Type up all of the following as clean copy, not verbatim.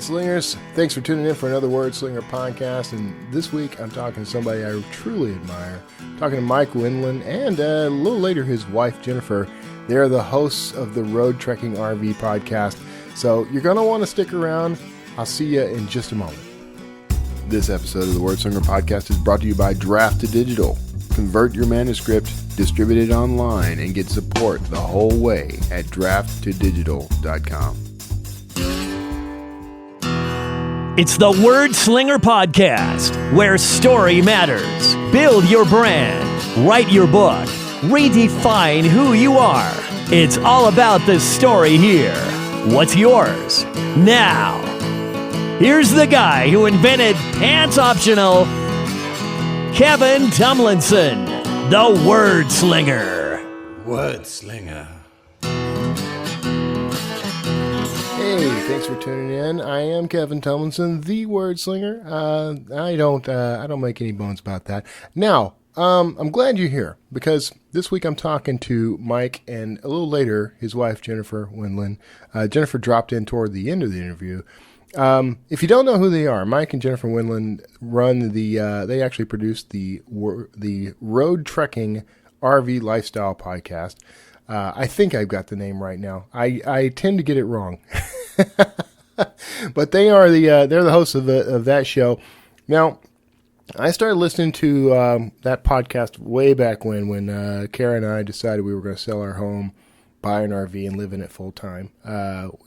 Slingers, thanks for tuning in for another Word Slinger podcast. And this week I'm talking to somebody I truly admire. I'm talking to Mike Wendland and a little later his wife Jennifer. They're the hosts of the Road Trekking RV podcast. So you're going to want to stick around. I'll see you in just a moment. This episode of the Word Slinger podcast is brought to you by Draft to Digital. Convert your manuscript, distribute it online, and get support the whole way at drafttodigital.com. It's the Word Slinger Podcast, where story matters. Build your brand, write your book, redefine who you are. It's all about the story here. What's yours? Now, here's the guy who invented pants optional, Kevin Tomlinson, the Word Slinger. Word Slinger. Hey, thanks for tuning in. I am Kevin Tomlinson, the Word Slinger. I don't make any bones about that. Now, I'm glad you're here because this week I'm talking to Mike and a little later his wife Jennifer Wendland. Jennifer dropped in toward the end of the interview. If you don't know who they are, Mike and Jennifer Wendland run they actually produce the Road Trekking RV Lifestyle podcast. I think I've got the name right now. I tend to get it wrong. But they're the hosts of that show. Now, I started listening to that podcast way back when Kara and I decided we were going to sell our home, buy an RV, and live in it full time.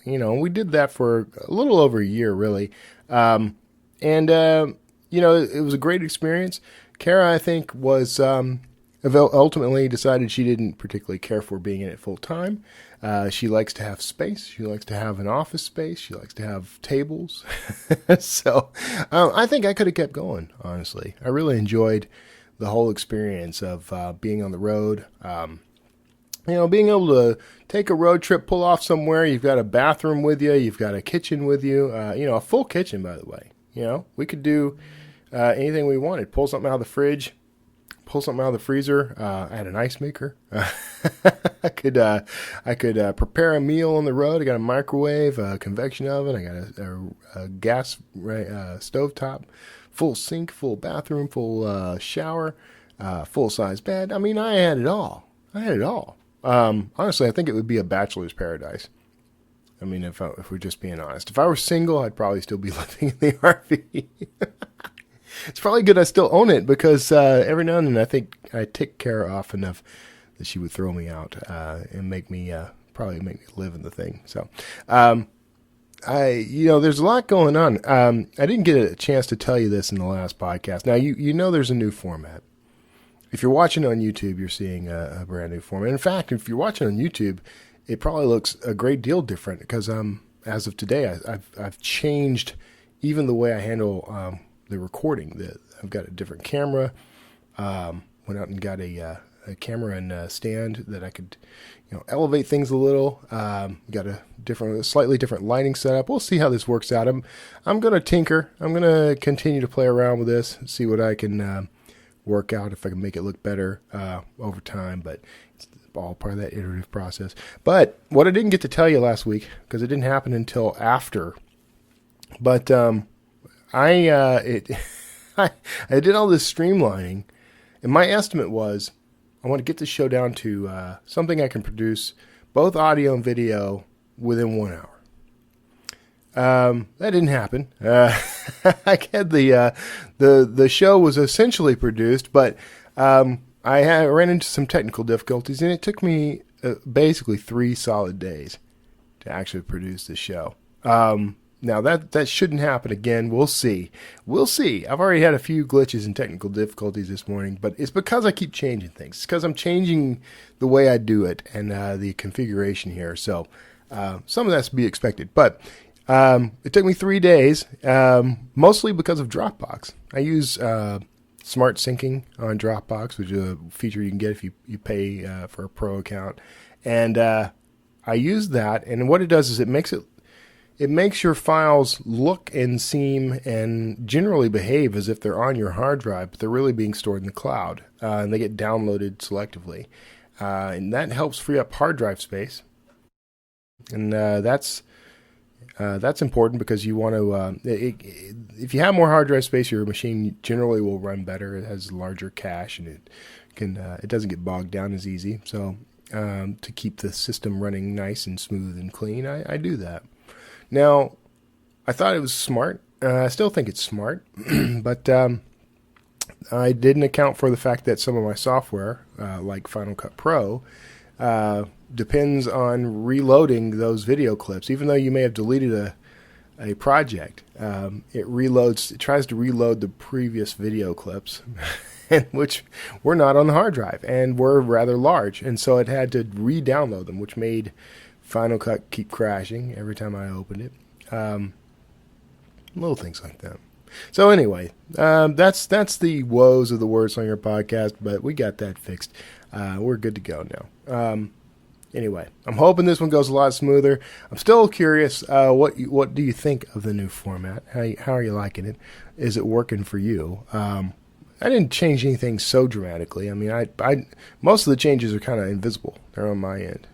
We did that for a little over a year, really. It was a great experience. Kara, I think, was ultimately decided she didn't particularly care for being in it full time. She likes to have space. She likes to have an office space. She likes to have tables. So I think I could have kept going, honestly. I really enjoyed the whole experience of being on the road. Being able to take a road trip, pull off somewhere. You've got a bathroom with you. You've got a kitchen with you. A full kitchen, by the way. We could do anything we wanted. Pull something out of the fridge. Pull something out of the freezer. I had an ice maker. I could prepare a meal on the road. I got a microwave, a convection oven. I got a gas stovetop, full sink, full bathroom, full shower, full size bed. I mean, I had it all. Honestly, I think it would be a bachelor's paradise. I mean, if we're just being honest, if I were single, I'd probably still be living in the RV. It's probably good I still own it because every now and then I think I take Kara off enough that she would throw me out and probably make me live in the thing. So, there's a lot going on. I didn't get a chance to tell you this in the last podcast. Now, there's a new format. If you're watching on YouTube, you're seeing a brand new format. In fact, if you're watching on YouTube, it probably looks a great deal different because as of today, I've changed even the way I handle the recording. I've got a different camera. Went out and got a camera and stand that I could, elevate things a little. Got a slightly different lighting setup. We'll see how this works out. I'm going to tinker. I'm going to continue to play around with this, see what I can work out, if I can make it look better over time. But it's all part of that iterative process. But what I didn't get to tell you last week, because it didn't happen until after, but I did all this streamlining, and my estimate was I want to get the show down to something I can produce both audio and video within 1 hour. That didn't happen. I had the show was essentially produced, but I ran into some technical difficulties, and it took me basically 3 solid days to actually produce the show. Now, that shouldn't happen again. We'll see. I've already had a few glitches and technical difficulties this morning, but it's because I keep changing things. It's because I'm changing the way I do it and the configuration here. So some of that's to be expected. But it took me 3 days, mostly because of Dropbox. I use smart syncing on Dropbox, which is a feature you can get if you pay for a pro account. And I use that, and what it does is it makes your files look and seem and generally behave as if they're on your hard drive, but they're really being stored in the cloud, and they get downloaded selectively. And that helps free up hard drive space. And that's That's important because you want to, if you have more hard drive space, your machine generally will run better. It has larger cache and it doesn't get bogged down as easy. So to keep the system running nice and smooth and clean, I do that. Now, I thought it was smart. I still think it's smart, but I didn't account for the fact that some of my software, like Final Cut Pro, depends on reloading those video clips. Even though you may have deleted a project, it tries to reload the previous video clips, which were not on the hard drive and were rather large. And so it had to re-download them, which made Final Cut keep crashing every time I opened it. Little things like that. So anyway, that's the woes of the Word Slinger podcast, but we got that fixed. We're good to go now. Anyway, I'm hoping this one goes a lot smoother. I'm still curious. What do you think of the new format? How are you liking it? Is it working for you? I didn't change anything so dramatically. I mean, I most of the changes are kind of invisible. They're on my end.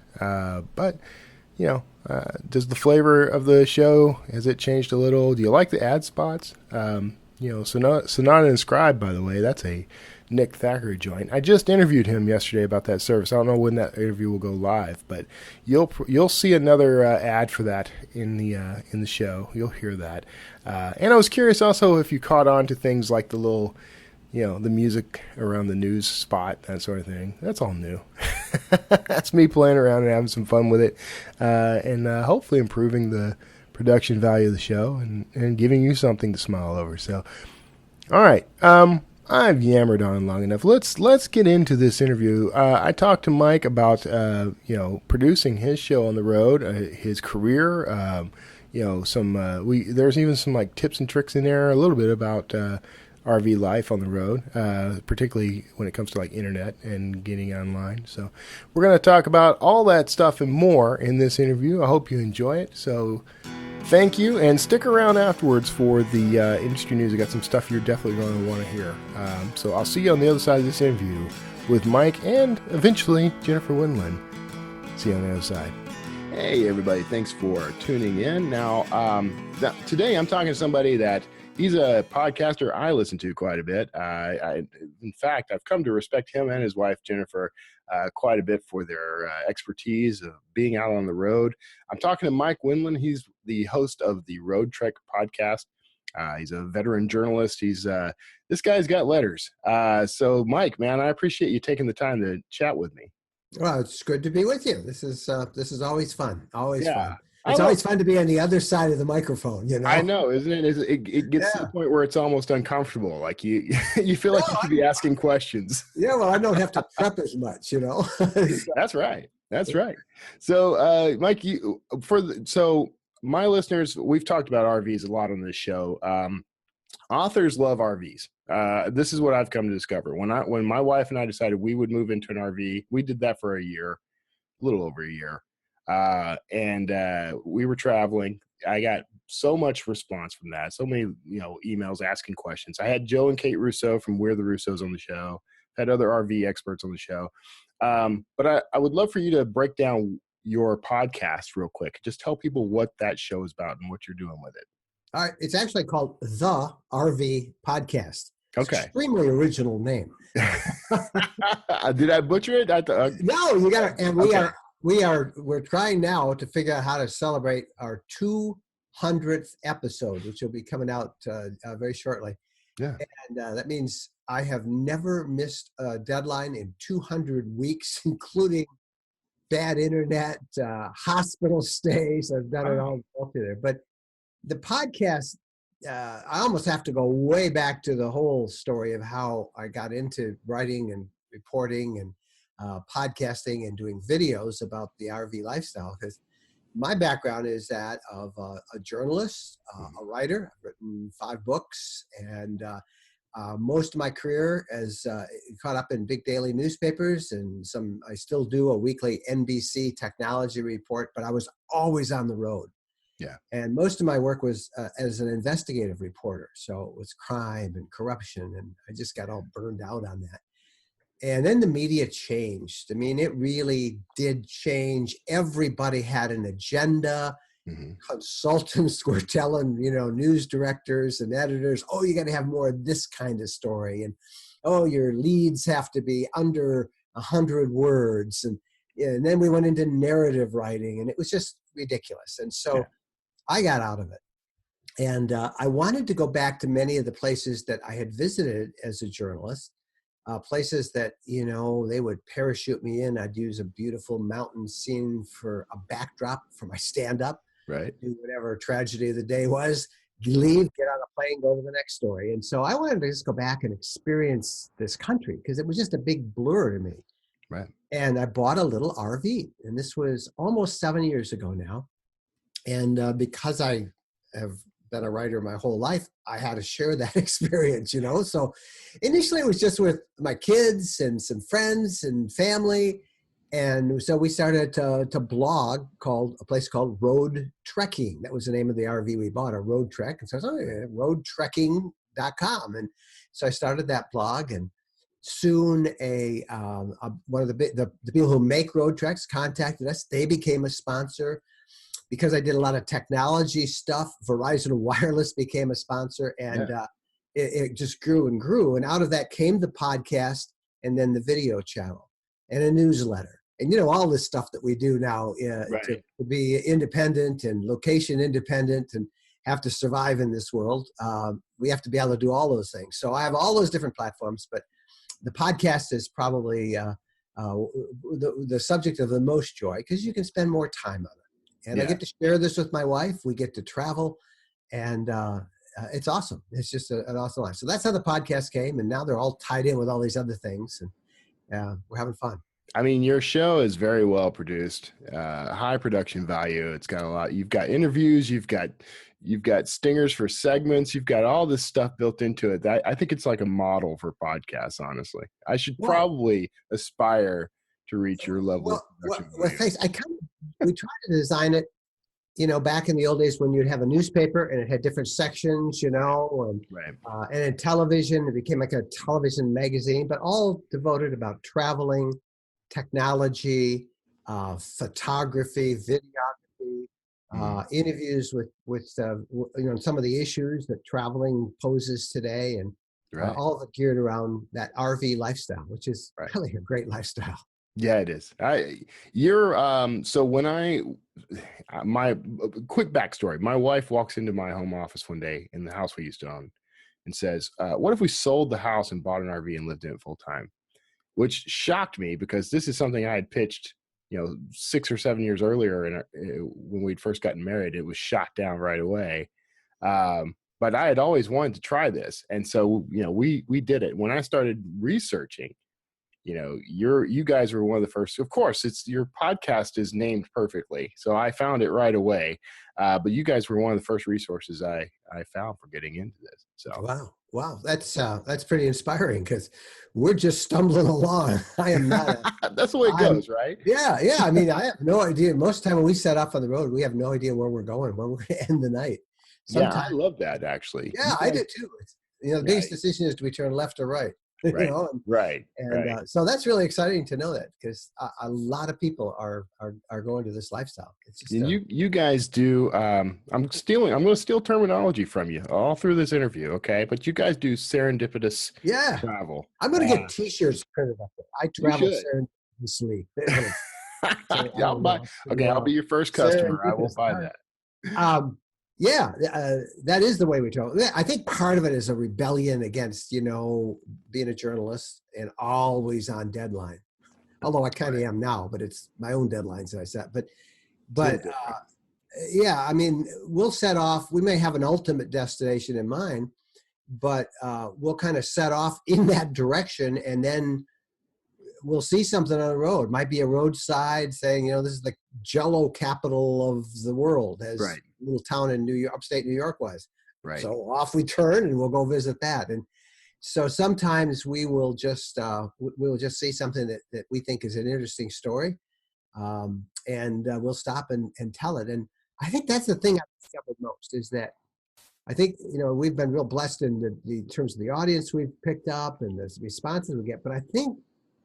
But you know, does the flavor of the show, has it changed a little? Do you like the ad spots? Sonata and Scribe, by the way, that's a Nick Thackeray joint. I just interviewed him yesterday about that service. I don't know when that interview will go live, but you'll see another ad for that in the show. You'll hear that. And I was curious also if you caught on to things like the little, the music around the news spot, that sort of thing. That's all new. That's me playing around and having some fun with it, and hopefully improving the production value of the show and giving you something to smile over. So, all right. I've yammered on long enough. Let's get into this interview. I talked to Mike about producing his show on the road, his career. There's even some like tips and tricks in there. A little bit about RV life on the road, particularly when it comes to like internet and getting online. So we're going to talk about all that stuff and more in this interview. I hope you enjoy it. So thank you, and stick around afterwards for the industry news. I got some stuff you're definitely going to want to hear. So I'll see you on the other side of this interview with Mike and eventually Jennifer Wendland. See you on the other side. Hey, everybody. Thanks for tuning in. Now, today I'm talking to somebody that he's a podcaster I listen to quite a bit. In fact, I've come to respect him and his wife, Jennifer, quite a bit for their expertise of being out on the road. I'm talking to Mike Wendland. He's the host of the Road Trek podcast. He's a veteran journalist. This guy's got letters. So, Mike, man, I appreciate you taking the time to chat with me. Well, it's good to be with you. This is always fun. Always fun. It's always fun to be on the other side of the microphone, I know, isn't it? It gets to the point where it's almost uncomfortable. Like you feel like you should be asking questions. Yeah, well, I don't have to prep as much, That's right. That's right. So, Mike, so my listeners, we've talked about RVs a lot on this show. Authors love RVs. This is what I've come to discover. When my wife and I decided we would move into an RV, we did that for a little over a year. And we were traveling. I got so much response from that. So many, emails asking questions. I had Joe and Kate Russo from We're the Russos on the show. Had other RV experts on the show. But I would love for you to break down your podcast real quick. Just tell people what that show is about and what you're doing with it. All right. It's actually called The RV Podcast. Okay. Extremely original name. Did I butcher it? No, you got to, and we're trying now to figure out how to celebrate our 200th episode, which will be coming out very shortly. Yeah. And that means I have never missed a deadline in 200 weeks, including bad internet, hospital stays. I've done it all together. But the podcast, I almost have to go way back to the whole story of how I got into writing and reporting and podcasting and doing videos about the RV lifestyle, because my background is that of a journalist, a writer. I've written 5 books, and most of my career is caught up in big daily newspapers, and I still do a weekly NBC technology report, but I was always on the road. Yeah. And most of my work was as an investigative reporter. So it was crime and corruption, and I just got all burned out on that. And then the media changed. I mean, it really did change. Everybody had an agenda. Mhm. consultants were telling, news directors and editors, oh, you got to have more of this kind of story. And, oh, your leads have to be under 100 words. And then we went into narrative writing, and it was just ridiculous. And so I got out of it. And I wanted to go back to many of the places that I had visited as a journalist, places that, they would parachute me in. I'd use a beautiful mountain scene for a backdrop for my stand-up. Right. Do whatever tragedy of the day was, leave, get on a plane, go to the next story. And so I wanted to just go back and experience this country because it was just a big blur to me. Right. And I bought a little RV, and this was almost 7 years ago now. And because I have been a writer my whole life, I had to share that experience, So initially it was just with my kids and some friends and family. And so we started to blog a place called Road Trekking. That was the name of the RV we bought, a road trek. And so I was roadtrekking.com. And so I started that blog, and soon one of the people who make road treks contacted us. They became a sponsor. Because I did a lot of technology stuff, Verizon Wireless became a sponsor, and it just grew and grew. And out of that came the podcast, and then the video channel, and a newsletter. And, all this stuff that we do now to be independent and location independent and have to survive in this world, we have to be able to do all those things. So I have all those different platforms, but the podcast is probably the subject of the most joy because you can spend more time on it. And I get to share this with my wife. We get to travel, and it's awesome. It's just an awesome life. So that's how the podcast came, and now they're all tied in with all these other things, and we're having fun. I mean, your show is very well produced, high production value. It's got a lot. You've got interviews. You've got stingers for segments. You've got all this stuff built into it. I think it's like a model for podcasts. Honestly, I should probably aspire to reach your level of production. Well, thanks. We tried to design it, back in the old days when you'd have a newspaper and it had different sections, and in television, it became like a television magazine, but all devoted about traveling, technology, photography, videography, interviews with some of the issues that traveling poses today, and all of it geared around that RV lifestyle, which is really a great lifestyle. Yeah, it is. So my quick backstory, my wife walks into my home office one day in the house we used to own and says, what if we sold the house and bought an RV and lived in it full time? Which shocked me because this is something I had pitched, 6 or 7 years earlier. When we'd first gotten married, it was shot down right away. But I had always wanted to try this. And so, we did it. When I started researching, you guys were one of the first. Of course, it's your podcast is named perfectly, so I found it right away. But you guys were one of the first resources I found for getting into this. So wow, that's pretty inspiring because we're just stumbling along. I am not. That's the way it goes, right? Yeah. I mean, I have no idea. Most of the time when we set off on the road, we have no idea where we're going, where we're going to end the night. Sometimes, I love that actually. Yeah, I do too. The biggest decision is do we turn left or right? Right. So that's really exciting to know that because a lot of people are going to this lifestyle. It's just you guys do. I'm going to steal terminology from you all through this interview, okay? But you guys do serendipitous travel. I'm going to get T-shirts printed up there. I travel serendipitously. I'll be your first customer. I will buy that. That is the way we travel. I think part of it is a rebellion against, being a journalist and always on deadline. Although I kind of am now, but it's my own deadlines that I set. But I mean, we'll set off. We may have an ultimate destination in mind, but we'll kind of set off in that direction, and then we'll see something on the road. Might be a roadside saying, this is the Jell-O capital of the world, as a little town in New York, upstate New York was. Right. So off we turn and we'll go visit that. And so sometimes we will just see something that we think is an interesting story, and we'll stop and tell it. And I think that's the thing I've discovered most is that I think, we've been real blessed in the terms of the audience we've picked up and the responses we get. But I think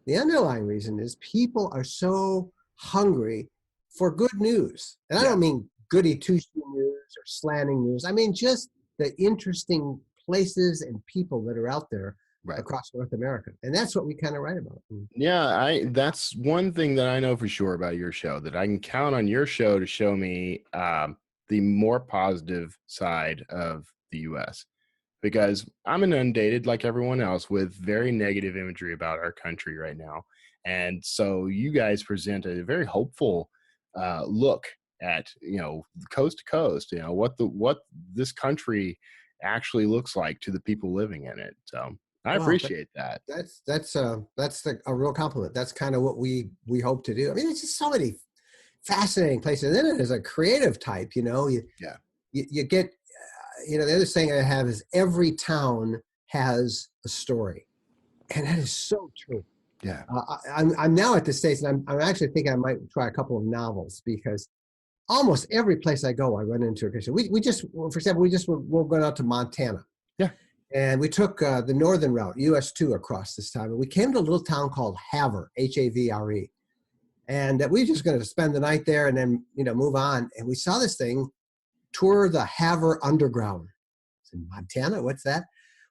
the underlying reason is people are so hungry for good news. And I don't mean goody two-shoe news or slanting news. I mean, just the interesting places and people that are out there across North America. And that's what we kind of write about. Yeah, that's one thing that I know for sure about your show, that I can count on your show to show me the more positive side of the U.S., because I'm inundated, like everyone else, with very negative imagery about our country right now. And so you guys present a very hopeful look at, coast to coast, what this country actually looks like to the people living in it. So I appreciate that. That's a real compliment. That's kind of what we hope to do. I mean, it's just so many fascinating places. And then as a creative type, you get, the other thing I have is every town has a story, and that is so true. Yeah. I'm now at the stage, and I'm actually thinking I might try a couple of novels, because almost every place I go, I run into a Christian. For example, we're going out to Montana. Yeah. And we took the northern route, US 2, across this time. And we came to a little town called Havre, Havre. And we were just going to spend the night there and then, move on. And we saw this thing, tour the Havre Underground. It's in Montana. What's that?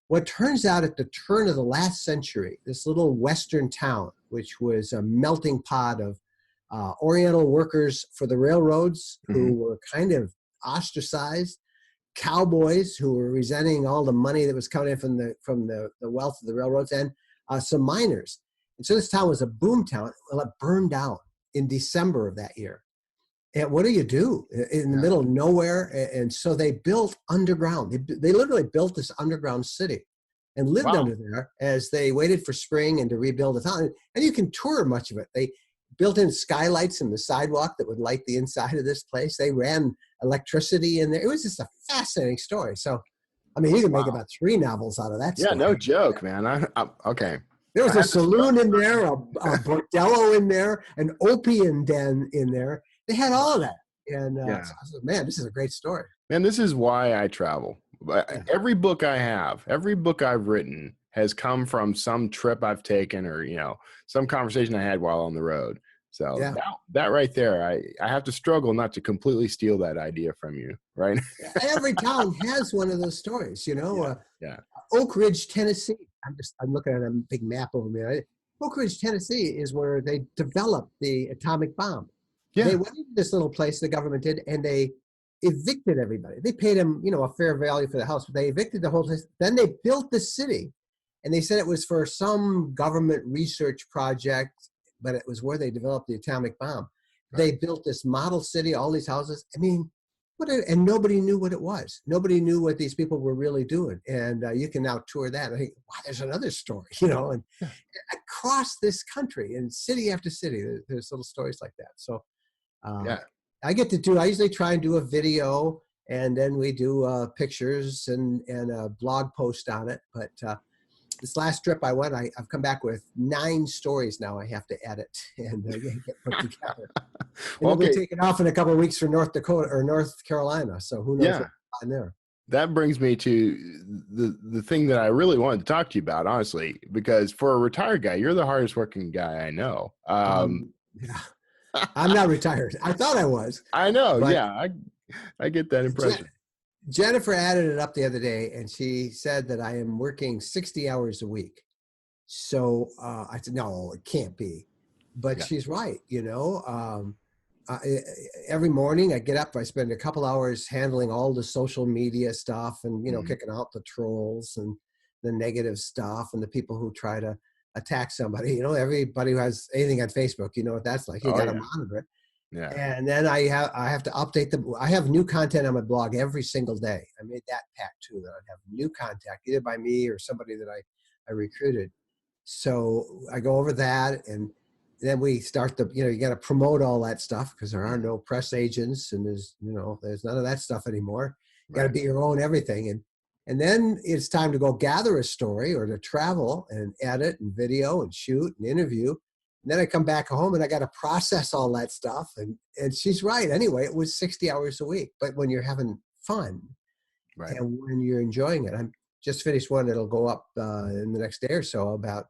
What turns out, at the turn of the last century, this little western town, which was a melting pot of Oriental workers for the railroads who were kind of ostracized, cowboys who were resenting all the money that was coming in from the wealth of the railroads, and some miners. And so this town was a boom town. Well, it burned down in December of that year. And what do you do in the middle of nowhere? And so they built underground. They literally built this underground city and lived under there as they waited for spring and to rebuild the town. And you can tour much of it. They built in skylights in the sidewalk that would light the inside of this place. They ran electricity in there. It was just a fascinating story. So, I mean, you can make about 3 novels out of that story. Yeah, no joke, man. Okay. There was a saloon in there, a bordello in there, an opium den in there. They had all of that. And so I said, man, this is a great story. Man, this is why I travel. Every book I've written has come from some trip I've taken, or, some conversation I had while on the road. So that right there, I have to struggle not to completely steal that idea from you, right? Every town has one of those stories, Oak Ridge, Tennessee. I'm looking at a big map over there. Oak Ridge, Tennessee is where they developed the atomic bomb. Yeah. They went into this little place, the government did, and they evicted everybody. They paid them, a fair value for the house, but they evicted the whole place. Then they built the city, and they said it was for some government research project, but it was where they developed the atomic bomb. Right. They built this model city, all these houses. I mean, and nobody knew what it was. Nobody knew what these people were really doing. And you can now tour that. I think, wow, there's another story, and across this country, and city after city, there's little stories like that. So, I usually try and do a video, and then we do pictures and a blog post on it. But this last trip I went, I've come back with 9 stories now I have to edit and get put together. And we're taking off in a couple of weeks for North Dakota or North Carolina. So who knows what's on there. That brings me to the thing that I really wanted to talk to you about, honestly, because for a retired guy, you're the hardest working guy I know. I'm not retired. I thought I was. I know. Yeah. I get that impression. Jennifer added it up the other day, and she said that I am working 60 hours a week. So I said, no, it can't be. But she's right. Every morning I get up, I spend a couple hours handling all the social media stuff and, kicking out the trolls and the negative stuff and the people who try to attack somebody. Everybody who has anything on Facebook, you know what that's like. You got to monitor it. Yeah. And then I have to update I have new content on my blog every single day. I made that pact too, that I'd have new contact either by me or somebody that I recruited. So I go over that, and then we start you got to promote all that stuff because there are no press agents, and there's none of that stuff anymore. You got to be your own everything. And then it's time to go gather a story or to travel and edit and video and shoot and interview. And then I come back home and I got to process all that stuff. And she's right. Anyway, it was 60 hours a week. But when you're having fun and when you're enjoying it, I'm just finished one that'll go up in the next day or so about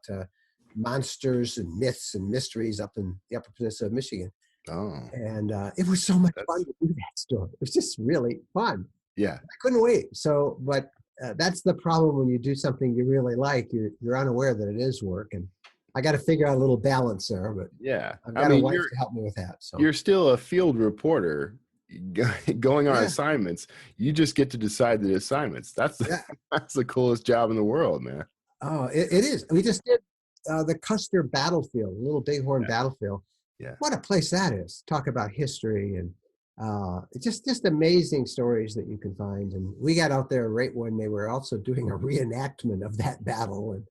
monsters and myths and mysteries up in the Upper Peninsula of Michigan. Oh, And it was so much fun to do that store. It was just really fun. yeah. I couldn't wait. So, but that's the problem when you do something you really like. You're unaware that it is work, and I got to figure out a little balance there. But Yeah. I've I got a mean, wife to help me with that. So you're still a field reporter going on yeah, assignments. You just get to decide the assignments. That's yeah. that's the coolest job in the world, man. Oh, it is. We just did the Custer Battlefield, Little Bighorn Yeah. Battlefield. Yeah. What a place that is. Talk about history and it's just amazing stories that you can find. And we got out there right when they were also doing a reenactment of that battle.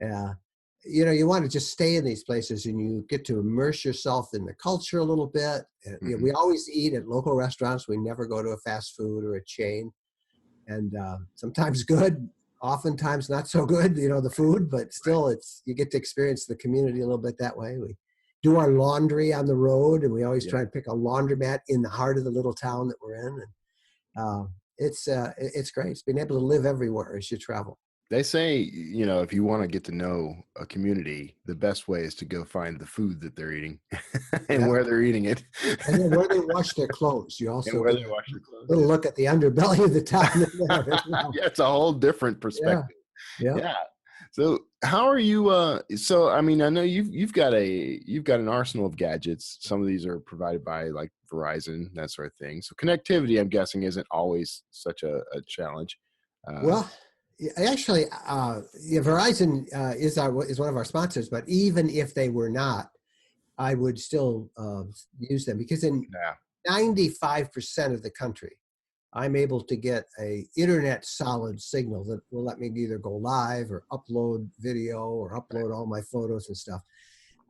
And you want to just stay in these places and you get to immerse yourself in the culture a little bit. And, we always eat at local restaurants. We never go to a fast food or a chain. And sometimes good, oftentimes not so good, the food, but still you get to experience the community a little bit that way. We do our laundry on the road, and we always try and pick a laundromat in the heart of the little town that we're in. And it's great. It's being able to live everywhere as you travel. They say, if you want to get to know a community, the best way is to go find the food that they're eating and where they're eating it. And then where they wash their clothes. You also and where they wash their clothes. Little look at the underbelly of the town. Yeah, it's a whole different perspective. Yeah. So how are you? I mean, I know you've got an arsenal of gadgets. Some of these are provided by like Verizon, that sort of thing. So connectivity, I'm guessing, isn't always such a challenge. Well, actually, Verizon is one of our sponsors. But even if they were not, I would still use them because in 95% of the country, I'm able to get a internet solid signal that will let me either go live or upload video or upload all my photos and stuff.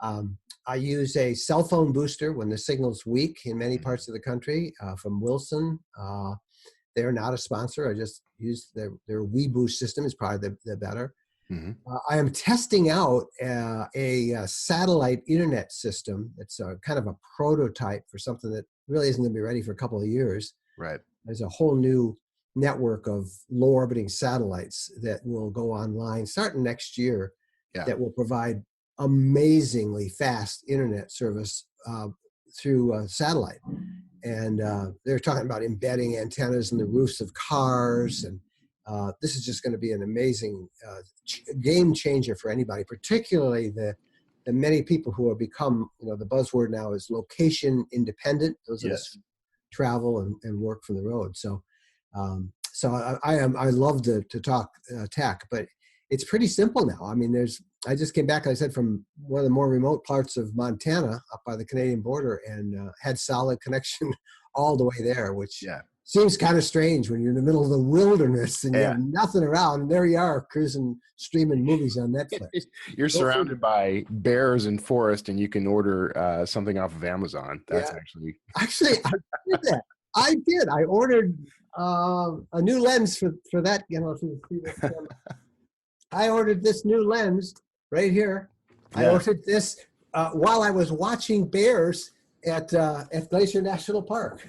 I use a cell phone booster when the signal's weak in many parts of the country from Wilson. They're not a sponsor. I just use their WeBoost system is probably the better. I am testing out a satellite internet system. It's kind of a prototype for something that really isn't going to be ready for a couple of years. Right. There's a whole new network of low orbiting satellites that will go online starting next year that will provide amazingly fast internet service through satellite. And they're talking about embedding antennas in the roofs of cars. And this is just going to be an amazing game changer for anybody, particularly the many people who have become, the buzzword now is location independent. Those of us who travel and work from the road. So I love to talk tech, but it's pretty simple now. I mean, I just came back, like I said, from one of the more remote parts of Montana up by the Canadian border and had solid connection all the way there, which seems kind of strange when you're in the middle of the wilderness and you have nothing around. And there you are cruising, streaming movies on Netflix. You're surrounded by bears and forest, and you can order something off of Amazon. That's actually, I did that. I did. I ordered a new lens for that. I ordered this new lens right here. I ordered this while I was watching bears at Glacier National Park.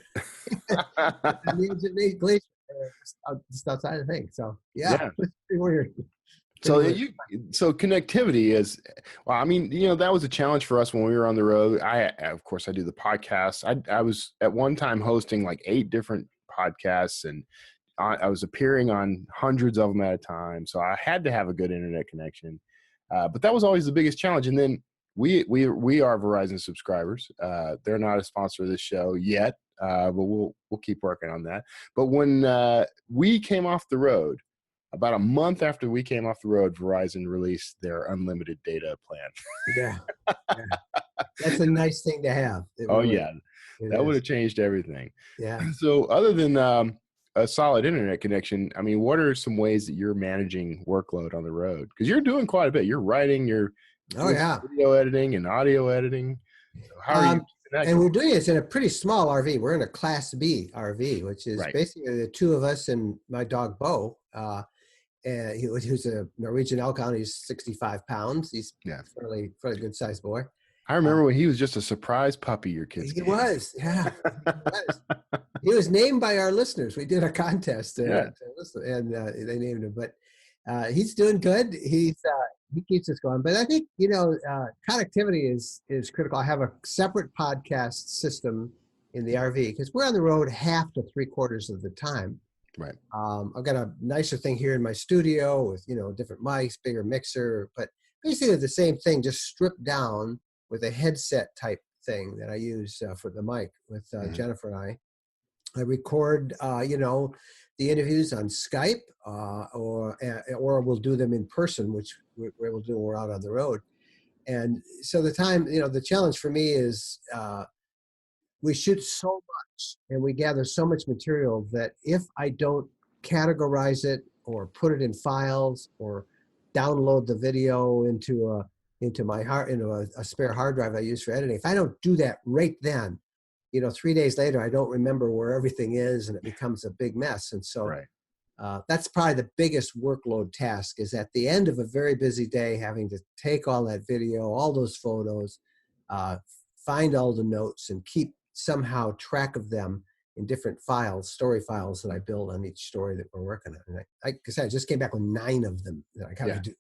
Glacier, just outside the thing. So it's pretty weird. So connectivity is, well, I mean, that was a challenge for us when we were on the road. Of course, I do the podcast. I was at one time hosting like 8 different podcasts, and I was appearing on hundreds of them at a time. So I had to have a good internet connection. But that was always the biggest challenge. And then we are Verizon subscribers. They're not a sponsor of this show yet, but we'll keep working on that. But when we came off the road, about a month after we came off the road, Verizon released their unlimited data plan. That's a nice thing to have. That would have changed everything. Yeah. So other than a solid internet connection, I mean, what are some ways that you're managing workload on the road? Because you're doing quite a bit. You're writing, you're video editing and audio editing. So how are you? And we're doing this in a pretty small RV. We're in a Class B RV, which is basically the 2 of us and my dog Bo. Who's a Norwegian elk hound. He's 65 pounds. He's fairly good sized boy. I remember when he was just a surprise puppy your kids He was. He was named by our listeners. We did a contest and they named him. But he's doing good. He's he keeps us going. But I think, connectivity is critical. I have a separate podcast system in the RV because we're on the road half to 3/4 of the time. Right. I've got a nicer thing here in my studio with, different mics, bigger mixer, but basically the same thing, just stripped down with a headset type thing that I use for the mic with Jennifer and I. I record, the interviews on Skype, or we'll do them in person, which we're able to do when we're out on the road. And so the challenge for me is we shoot so much and we gather so much material that if I don't categorize it or put it in files or download the video into a spare hard drive I use for editing, if I don't do that right then, 3 days later, I don't remember where everything is and it becomes a big mess. And so that's probably the biggest workload task, is at the end of a very busy day, having to take all that video, all those photos, find all the notes and keep somehow track of them in different files, story files that I build on each story that we're working on. And like I said, I just came back with 9 of them that I got to do.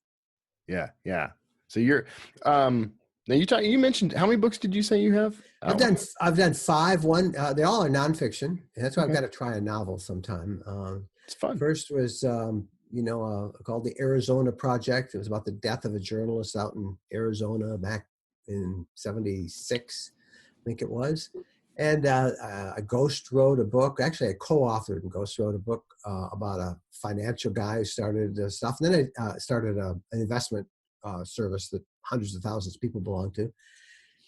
Yeah. So you're, now you mentioned, how many books did you say you have? I've done 5. One, they all are nonfiction. And that's why I've got to try a novel sometime. It's fun. First was, called the Arizona Project. It was about the death of a journalist out in Arizona back in 1976, I think it was. And I Ghost wrote a book. Actually, I co-authored and Ghost wrote a book about a financial guy who started stuff. And then I started an investment service that hundreds of thousands of people belong to.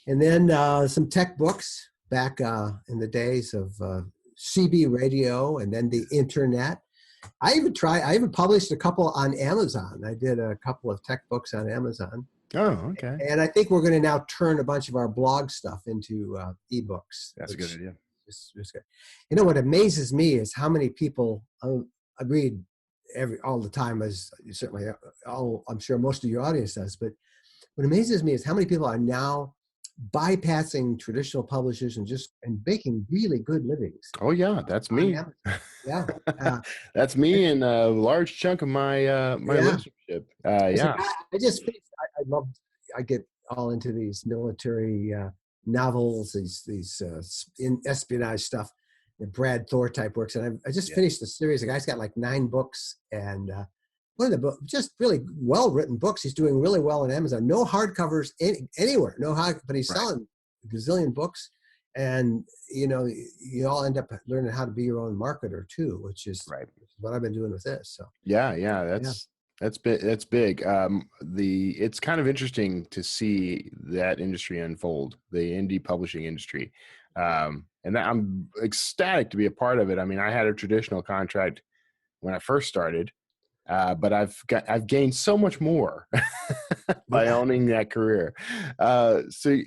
And then some tech books back in the days of CB radio and then the internet. I even published a couple on Amazon. I did a couple of tech books on Amazon. Oh, okay. And I think we're going to now turn a bunch of our blog stuff into ebooks. That's a good idea. It's good. What amazes me is how many people I read all the time, as certainly I'm sure most of your audience does. But what amazes me is how many people are now bypassing traditional publishers and making really good livings. Oh yeah, that's me. Yeah, that's me and a large chunk of my listenership. I just I get all into these military novels, these espionage stuff, the Brad Thor type works, and I just finished the series. The guy's got like 9 books, and one of the books, just really well written books. He's doing really well on Amazon. No hardcovers anywhere, but he's selling a gazillion books, and you all end up learning how to be your own marketer too, which is what I've been doing with this. So that's big. It's kind of interesting to see that industry unfold, the indie publishing industry. And I'm ecstatic to be a part of it. I mean, I had a traditional contract when I first started, but I've gained so much more by owning that career. So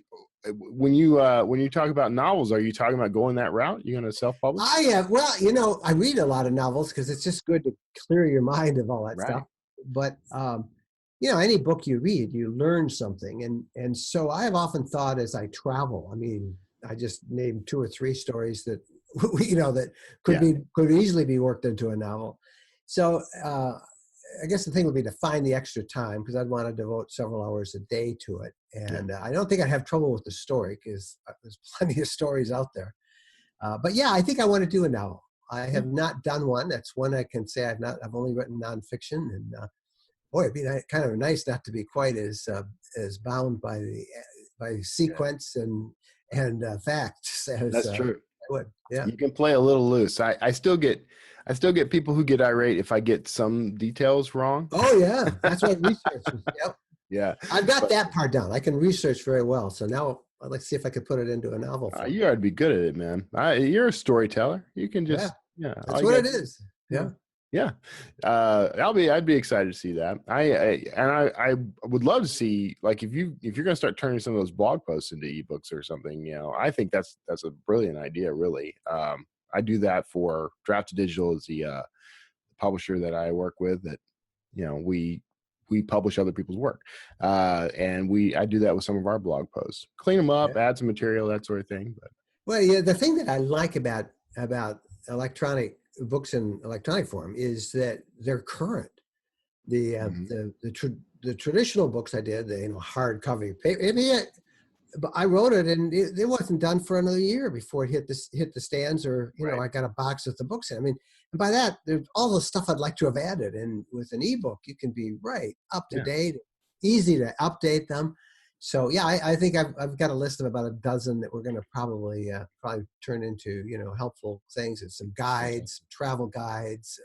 when you talk about novels, are you talking about going that route? You're going to self-publish? I have. Well, I read a lot of novels because it's just good to clear your mind of all that stuff. But any book you read, you learn something, and so I have often thought as I travel. I mean, I just named 2 or 3 stories that that could easily be worked into a novel. So I guess the thing would be to find the extra time, because I'd want to devote several hours a day to it. And I don't think I'd have trouble with the story because there's plenty of stories out there. But I think I want to do a novel. I have not done one. That's one I can say I've only written nonfiction, and it'd be kind of nice not to be quite as bound by sequence and facts. That's true. I would. Yeah. You can play a little loose. I still get people who get irate if I get some details wrong. Oh yeah, that's what research is. Yep. Yeah. I've got that part down. I can research very well. So now I'd like to see if I could put it into a novel. You ought to be good at it, man. You're a storyteller. You can just that's what it is. Yeah. Yeah. I'd be excited to see that. I would love to see, like, if you're going to start turning some of those blog posts into ebooks or something, I think that's a brilliant idea, really. I do that for Draft Digital, is the publisher that I work with, that, we publish other people's work. And I do that with some of our blog posts, clean them up, add some material, that sort of thing. But the thing that I like about electronic books in electronic form is that they're current. The the traditional books I did, the hardcover paper. But I wrote it, and it wasn't done for another year before it hit the stands, or I got a box with the books in. I mean, and by that, there's all the stuff I'd like to have added. And with an ebook, you can be up to date, easy to update them. So yeah, I think I've got a list of about a dozen that we're going to probably turn into helpful things, and some guides, travel guides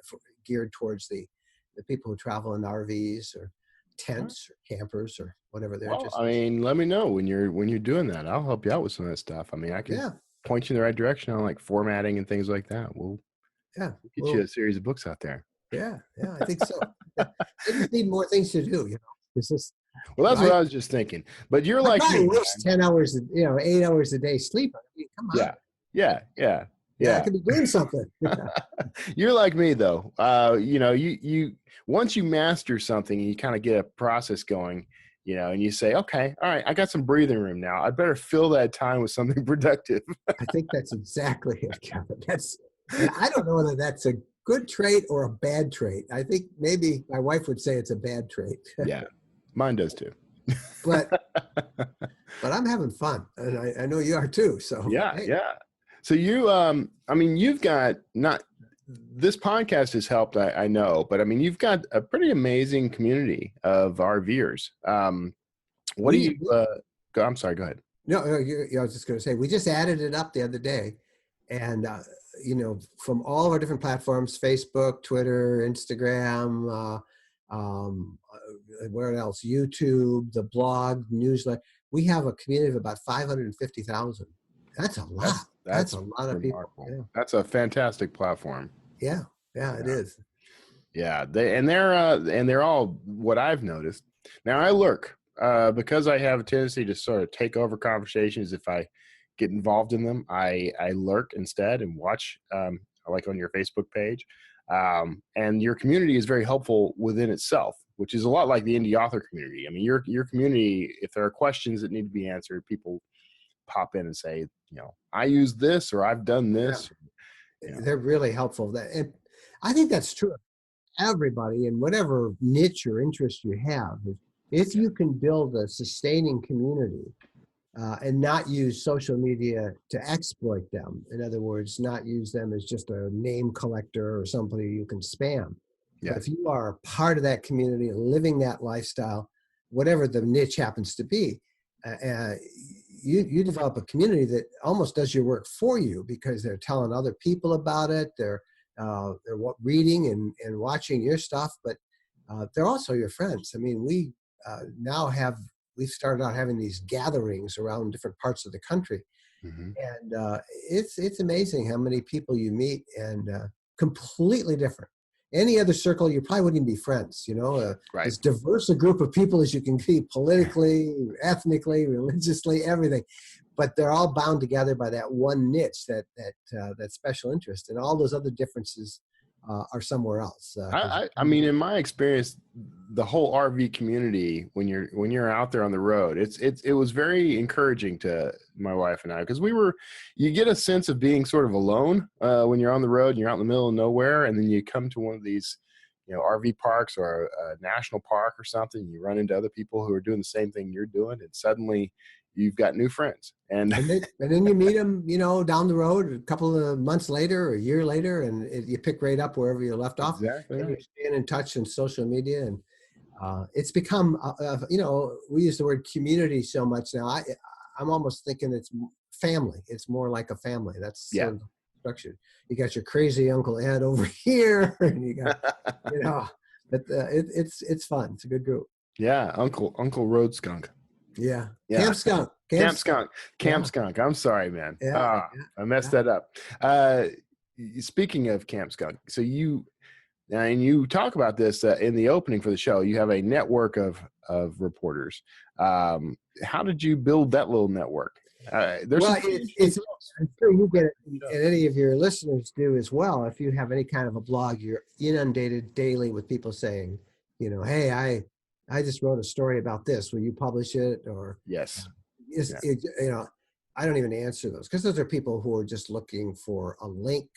geared towards the people who travel in RVs or tents or campers or whatever they're interested in. I mean, let me know when you're doing that. I'll help you out with some of that stuff. I mean, I can point you in the right direction on like formatting and things like that. We'll get you a series of books out there. Yeah, I think so. I just need more things to do, It's just, that's what I was just thinking. But you're like me. Waste 10 hours, 8 hours a day sleep. I mean, come on. Yeah. I could be doing something. You're like me though. You once you master something, you kind of get a process going, and you say, okay, all right, I got some breathing room now. I better fill that time with something productive. I think that's exactly it, Kevin. I don't know whether that's a good trait or a bad trait. I think maybe my wife would say it's a bad trait. Yeah, mine does too. But I'm having fun, and I know you are too. So yeah. So you've got this podcast has helped, I know, but I mean, you've got a pretty amazing community of RVers. I'm sorry, go ahead. No, I was just going to say, we just added it up the other day, and, from all of our different platforms, Facebook, Twitter, Instagram, where else? YouTube, the blog, newsletter. We have a community of about 550,000. That's a lot. That's a lot of people. Yeah. That's a fantastic platform. Yeah, it is. Yeah, they're all what I've noticed. Now I lurk because I have a tendency to sort of take over conversations. If I get involved in them, I lurk instead and watch, like on your Facebook page. And your community is very helpful within itself, which is a lot like the indie author community. I mean, your community, if there are questions that need to be answered, people pop in and say, I use this, or I've done this. Yeah. They're really helpful. And I think that's true of everybody in whatever niche or interest you have. If you can build a sustaining community and not use social media to exploit them, in other words, not use them as just a name collector or somebody you can spam. Yeah. But if you are part of that community, living that lifestyle, whatever the niche happens to be, you develop a community that almost does your work for you, because they're telling other people about it. They're reading and watching your stuff, but they're also your friends. I mean, we've started out having these gatherings around different parts of the country. Mm-hmm. And it's amazing how many people you meet, and completely different. Any other circle, you probably wouldn't even be friends, right. As diverse a group of people as you can be, politically, ethnically, religiously, everything. But they're all bound together by that one niche, that special interest, and all those other differences are somewhere else. I mean, in my experience, the whole RV community, when you're out there on the road, it was very encouraging to my wife and I, because you get a sense of being sort of alone when you're on the road and you're out in the middle of nowhere, and then you come to one of these, RV parks or a national park or something. You run into other people who are doing the same thing you're doing, and suddenly you've got new friends. And then you meet them, down the road a couple of months later or a year later, and you pick right up wherever you left off. Exactly. And you're staying in touch on social media, and it's become, we use the word community so much now. I'm almost thinking it's family. It's more like a family. That's sort of structured. You got your crazy Uncle Ed over here, and you got, it's fun. It's a good group. Yeah, Uncle Road Skunk. Yeah. Camp Skunk. Camp Skunk. I'm sorry, man. Yeah. I messed that up. Speaking of Camp Skunk, so you talk about this in the opening for the show. You have a network of reporters. How did you build that little network? I'm sure you get it, and any of your listeners do as well. If you have any kind of a blog, you're inundated daily with people saying, hey, I just wrote a story about this. Will you publish it? Or yes. I don't even answer those, because those are people who are just looking for a link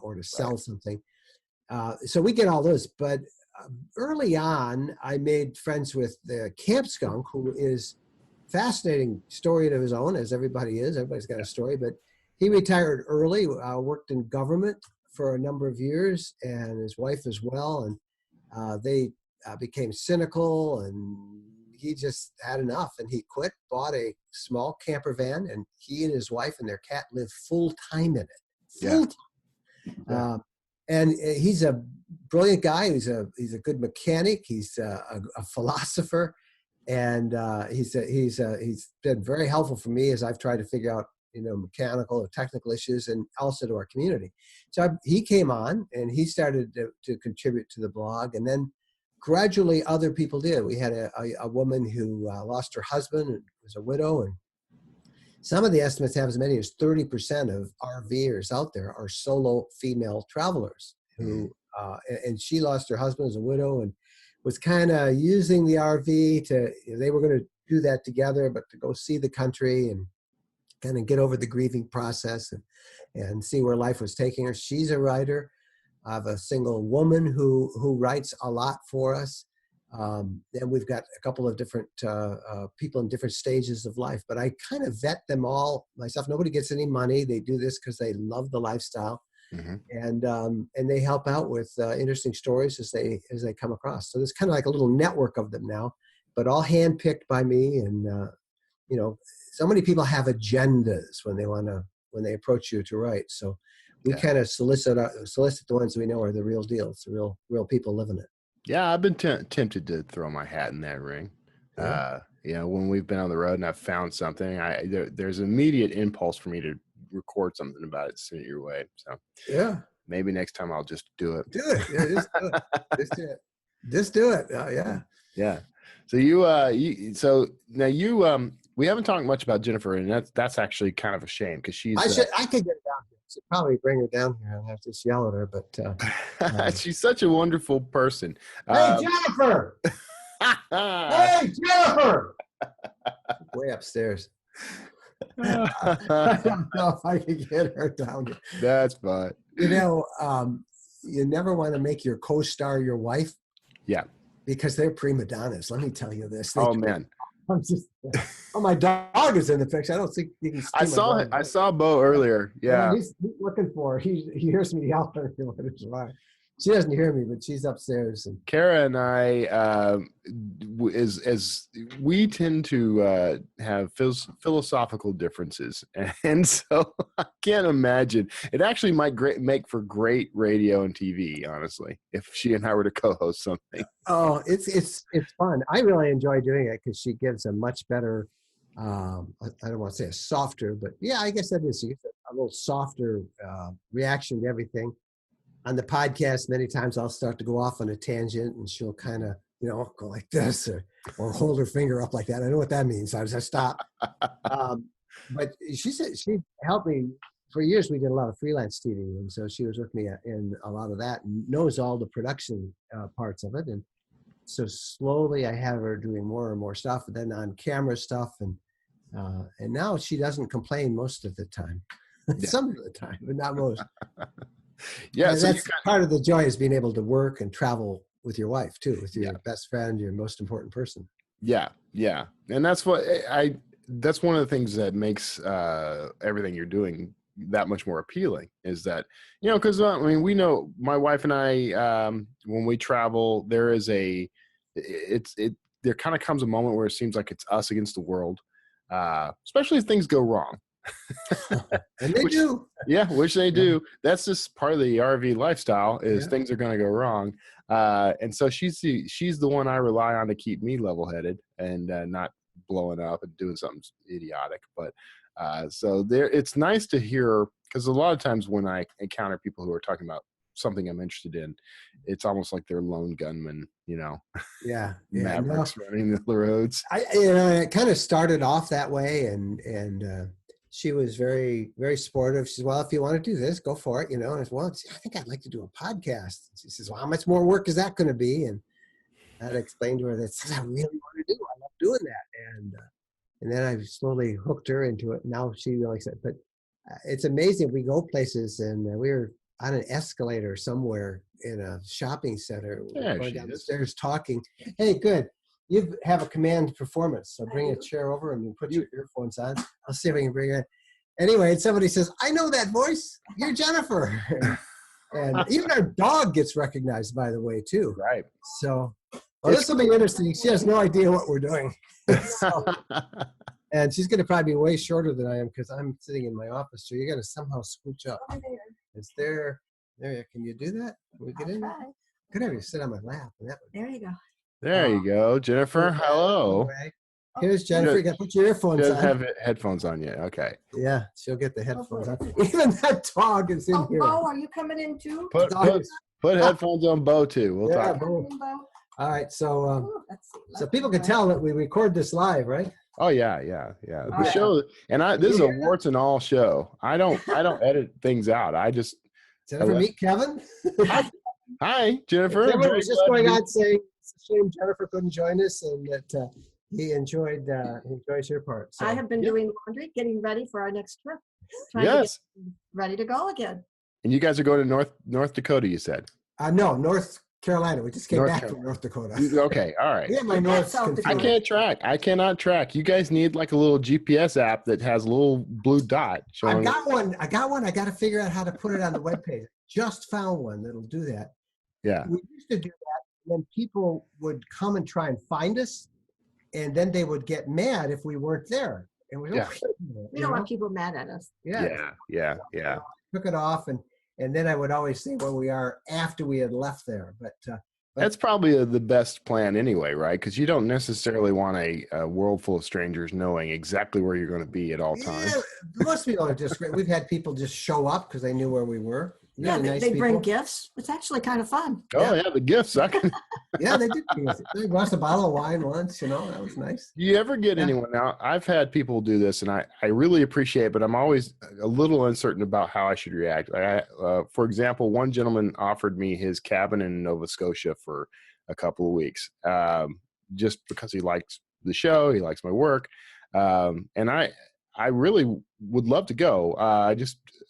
or to sell something. So we get all those, but early on, I made friends with the camp skunk, who is fascinating story of his own, as everybody is. Everybody's got a story, but he retired early, worked in government for a number of years, and his wife as well. And they became cynical, and he just had enough, and he quit, bought a small camper van, and he and his wife and their cat live full time in it. Full time. Yeah. And he's a brilliant guy. He's a good mechanic. He's a philosopher, and he's been very helpful for me as I've tried to figure out mechanical or technical issues, and also to our community. So he came on and he started to contribute to the blog, and then gradually other people did. We had a woman who lost her husband and was a widow, and some of the estimates have as many as 30% of RVers out there are solo female travelers who, and she lost her husband as a widow and was kind of using the RV they were going to do that together, but to go see the country and kind of get over the grieving process and see where life was taking her. She's a writer. I have a single woman who writes a lot for us. Then we've got a couple of different people in different stages of life, but I kind of vet them all myself. Nobody gets any money. They do this because they love the lifestyle, and they help out with interesting stories as they come across. So there's kind of like a little network of them now, but all handpicked by me. And so many people have agendas when they approach you to write. So we kind of solicit the ones we know are the real deal. It's the real people living it. Yeah, I've been tempted to throw my hat in that ring. Yeah. When we've been on the road and I've found something, there's immediate impulse for me to record something about it, send it your way. So yeah, maybe next time I'll just do it. Do it. Yeah, just do it. Just do it. Just do it. Yeah. Yeah. So so now we haven't talked much about Jennifer, and that's actually kind of a shame because she's. I could get her down here. I should probably bring her down here and have to yell at her, but she's such a wonderful person. Hey, Jennifer! Hey, Jennifer! Way upstairs. I don't know if I can get her down here. That's fine. You never want to make your co-star your wife. Yeah. Because they're prima donnas. Let me tell you this. Man. My dog is in the picture. I don't think you can. I saw Bo earlier. Yeah. He's looking for her. He hears me yelling. She doesn't hear me, but she's upstairs. And Kara and I, as we tend to have philosophical differences, and so I can't imagine. It actually might make for great radio and TV, honestly, if she and I were to co-host something. Oh, it's fun. I really enjoy doing it because she gives a much better. I don't want to say a softer, but yeah, I guess that is. She gives a little softer reaction to everything. On the podcast, many times I'll start to go off on a tangent, and she'll kind of, go like this or hold her finger up like that. I know what that means. So I stop. But she said she helped me for years. We did a lot of freelance TV, and so she was with me in a lot of that and knows all the production parts of it. And so slowly, I have her doing more and more stuff, and then on camera stuff, and now she doesn't complain most of the time. Some of the time, but not most. Yeah, and that's part of the joy is being able to work and travel with your wife too, with your best friend, your most important person. Yeah, and that's that's one of the things that makes everything you're doing that much more appealing. Is that because we know my wife and I when we travel, there kind of comes a moment where it seems like it's us against the world, especially if things go wrong. And they do. Yeah, which they do. That's just part of the RV lifestyle is things are going to go wrong. And so she's the one I rely on to keep me level-headed and not blowing up and doing something idiotic. But so it's nice to hear, because a lot of times when I encounter people who are talking about something I'm interested in, it's almost like they're lone gunmen, mavericks running the roads. It kind of started off that way, and she was very, very supportive. She says, well, if you want to do this, go for it, And I said, well, I think I'd like to do a podcast. She says, well, how much more work is that going to be? And I had to explain to her that I really want to do. I love doing that. And then I slowly hooked her into it. Now she likes it. But it's amazing. We go places, and we were on an escalator somewhere in a shopping center. There Going she down the is. stairs talking. Hey, good. You have a command performance. So bring a chair over and put your earphones on. I'll see if I can bring it. Anyway, and somebody says, I know that voice. You're Jennifer. And even our dog gets recognized, by the way, too. Right. So, well, this will be interesting. She has no idea what we're doing. So, and she's going to probably be way shorter than I am because I'm sitting in my office. So you got to somehow scooch up. It's there. There. Can you do that? Can we get in there? Could have you sit on my lap. And that would, There you go. There you go, Jennifer. Hello. Anyway, here's Jennifer. You got to put your She earphones doesn't on. have headphones on yet. Okay. Yeah, she'll get the headphones on. Even that dog is in here. Oh, are you coming in too? Put headphones on Bo too. We'll Yeah, talk. Bo. All right, so Let's see. so people can tell that we record this live, right? Oh yeah. The right. show, and this is a warts and all show. I don't edit things out. I just Jennifer, meet Kevin. hi Jennifer. Kevin Very was just glad going to- on saying it's a shame Jennifer couldn't join us, and that he enjoys your part. So. I have been doing laundry, getting ready for our next trip. Trying to Yes, get ready to go again. and you guys are going to North Dakota. You said. No, North Carolina. We just came North back Carolina. from North Dakota. Okay, all right. Yeah, my North. South confused. I Dakota. can't track. I cannot track. You guys need like a little GPS app that has a little blue dot I showing. got one. I got to figure out how to put it on the webpage. Just found one that'll do that. Yeah. We used to do that, and then people would come and try and find us, and then they would get mad if we weren't there. And we Yeah. We don't want people mad at us. Yeah. Took it off, and then I would always say where we are after we had left there. But That's probably the best plan anyway, right? Because you don't necessarily want a world full of strangers knowing exactly where you're going to be at all times. yeah, most people are just great. We've had people just show up because they knew where we were. Yeah, Really nice they bring people. gifts. It's actually kind of fun. Oh yeah, the gifts. Yeah, they did. They brought us a bottle of wine once. That was nice. Do you ever get anyone now? I've had people do this, and I really appreciate it, but I'm always a little uncertain about how I should react. For example, one gentleman offered me his cabin in Nova Scotia for a couple of weeks, just because he likes the show, he likes my work, and I really would love to go.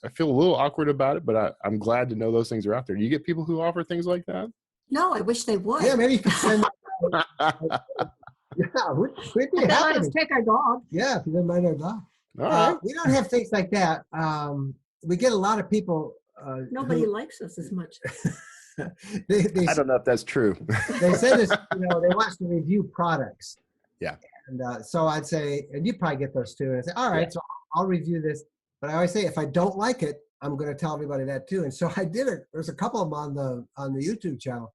I feel a little awkward about it, but I'm glad to know those things are out there. Do you get people who offer things like that? No, I wish they would. Yeah, maybe you could send. Yeah, we'd be They let happy. us take our dog. Yeah, if you didn't mind our dog. All right. We don't have things like that. We get a lot of people. Nobody likes us as much. They I don't know if that's true. they say this. They want us to review products. Yeah. And so I'd say, and you probably get those too. And I say, all right, so I'll review this. But I always say, if I don't like it, I'm going to tell everybody that too. And so I did it. There's a couple of them on the YouTube channel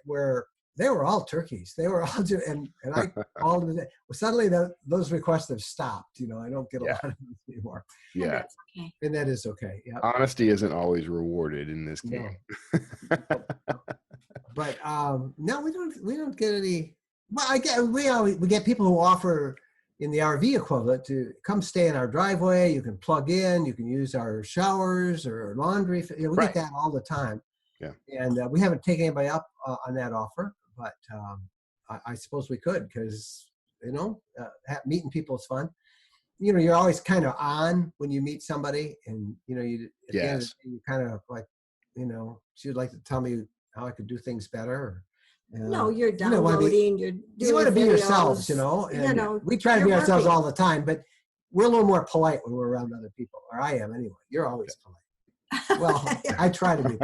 where they were all turkeys. They were all just, and I all of it. Well, suddenly those requests have stopped. I don't get a lot of them anymore. Yeah. That's okay. And that is okay. Yeah. Honesty isn't always rewarded in this No. game. But no, we don't get any. Well, we get people who offer in the RV equivalent to come stay in our driveway. You can plug in. You can use our showers or laundry. We Right. get that all the time. Yeah. And we haven't taken anybody up on that offer, but I suppose we could because meeting people is fun. You're always kind of on when you meet somebody, and you at the end of the day, you kind of like, she'd like to tell me how I could do things better. No, you're downloading. You're doing you want to be videos. yourselves, and we try to be you're ourselves working. all the time, but we're a little more polite when we're around other people, or I am anyway. You're always polite. Well, I try to be.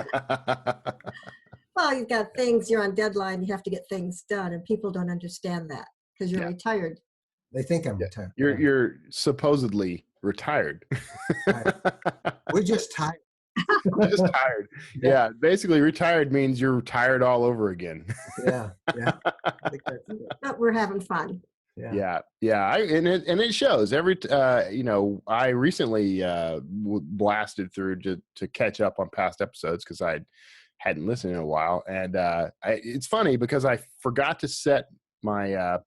Well, you've got things. You're on deadline. You have to get things done, and people don't understand that because you're retired. They think I'm retired. You're supposedly retired. We're just tired. Just tired. Yeah, basically retired means you're tired all over again. Yeah. I think that's it. But we're having fun. Yeah. And it shows. I recently blasted through to catch up on past episodes because I hadn't listened in a while, and it's funny because I forgot to set my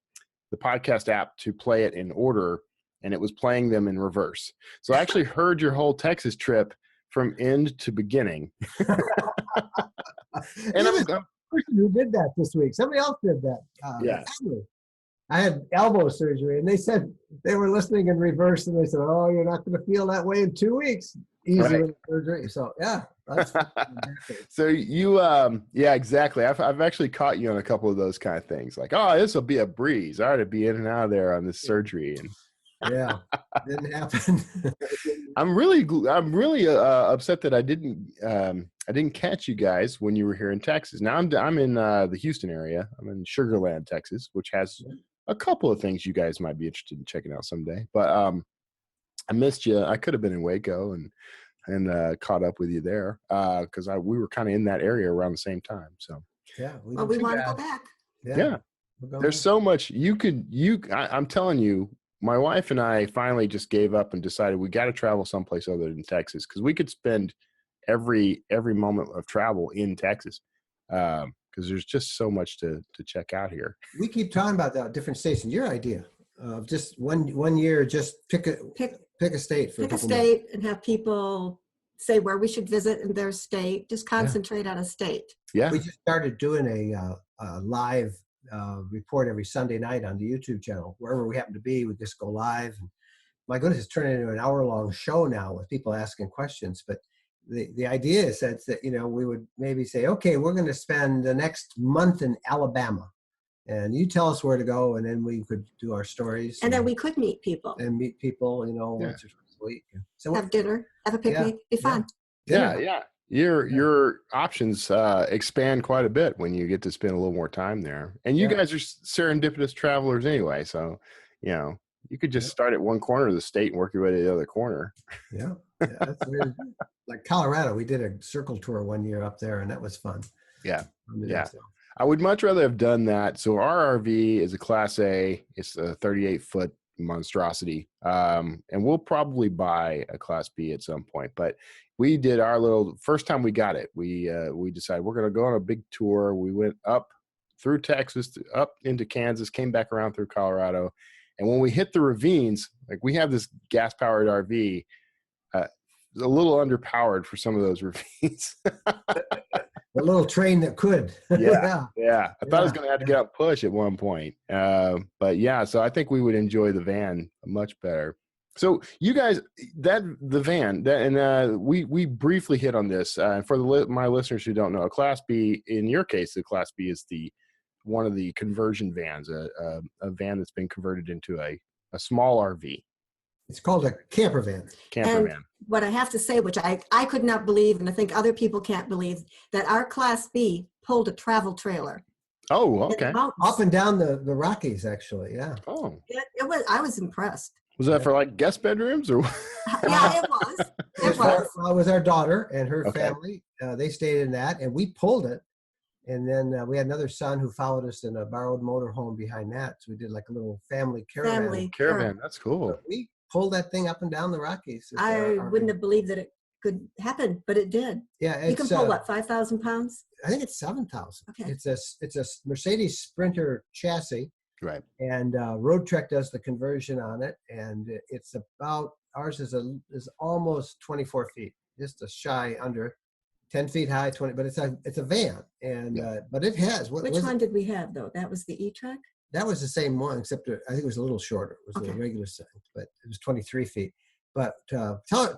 the podcast app to play it in order, and it was playing them in reverse. So I actually heard your whole Texas trip from end to beginning. And I'm the person who did that this week. Somebody else did that. I had elbow surgery, and they said they were listening in reverse, and they said, "Oh, you're not going to feel that way in 2 weeks. Easy with surgery." So That's So you, yeah, exactly. I've actually caught you on a couple of those kind of things. Like, oh, this will be a breeze. I ought to be in and out of there on this surgery. And yeah, didn't happen. I'm really upset that I didn't catch you guys when you were here in Texas. Now I'm in the Houston area. I'm in Sugar Land, Texas, which has a couple of things you guys might be interested in checking out someday. But I missed you. I could have been in Waco and caught up with you there because we were kind of in that area around the same time. So Yeah, we want to go back. Yeah. There's so much I'm telling you, my wife and I finally just gave up and decided we got to travel someplace other than Texas because we could spend every moment of travel in Texas because there's just so much to check out here. We keep talking about that different states, and your idea of just one year, just pick a state for pick a state and have people say where we should visit in their state. Just concentrate on a state. Yeah, we just started doing a live report every Sunday night on the YouTube channel. Wherever we happen to be, we just go live. And my goodness, it's turning into an hour-long show now with people asking questions. But the idea is that we would maybe say, okay, we're going to spend the next month in Alabama, and you tell us where to go, and then we could do our stories. And then we could meet people. Once or twice a week. So have dinner, have a picnic, be fun. Yeah. Your options expand quite a bit when you get to spend a little more time there. And you guys are serendipitous travelers anyway, so you could just start at one corner of the state and work your way to the other corner. Yeah, that's really good. Like Colorado, we did a circle tour one year up there, and that was fun. Yeah. I would much rather have done that. So our RV is a Class A. It's a 38-foot monstrosity, and we'll probably buy a Class B at some point. But we did our first time we got it. We decided we're going to go on a big tour. We went up through Texas, up into Kansas, came back around through Colorado, and when we hit the ravines, like we have this gas-powered RV, it's a little underpowered for some of those ravines. A little train that could. Yeah. I thought I was going to have to get out and push at one point. But yeah, so I think we would enjoy the van much better. So you guys, the van, and we briefly hit on this. For my listeners who don't know, a Class B, in your case, the Class B is one of the conversion vans, a van that's been converted into a small RV. It's called a camper van. Van. What I have to say, which I could not believe, and I think other people can't believe, that our Class B pulled a travel trailer. Oh, okay. Up and down the Rockies, actually, yeah. Oh. It was. I was impressed. Was that for like guest bedrooms or? Yeah, it was. It was. With our daughter and her family. They stayed in that, and we pulled it. And then we had another son who followed us in a borrowed motorhome behind that. So we did like a little family caravan. Caravan, that's cool. So we pulled that thing up and down the Rockies. I wouldn't have believed that it could happen, but it did. Yeah, you can pull 5,000 pounds? I think it's 7,000. Okay. It's a Mercedes Sprinter chassis. Right. And Road Trek does the conversion on it, and it's about ours is almost 24 feet, just a shy under 10 feet high, 20. But it's a van, and but it has. Which one did we have though? That was the E-Trek. That was the same one, except I think it was a little shorter. It was the regular size, but it was 23 feet. But tell kind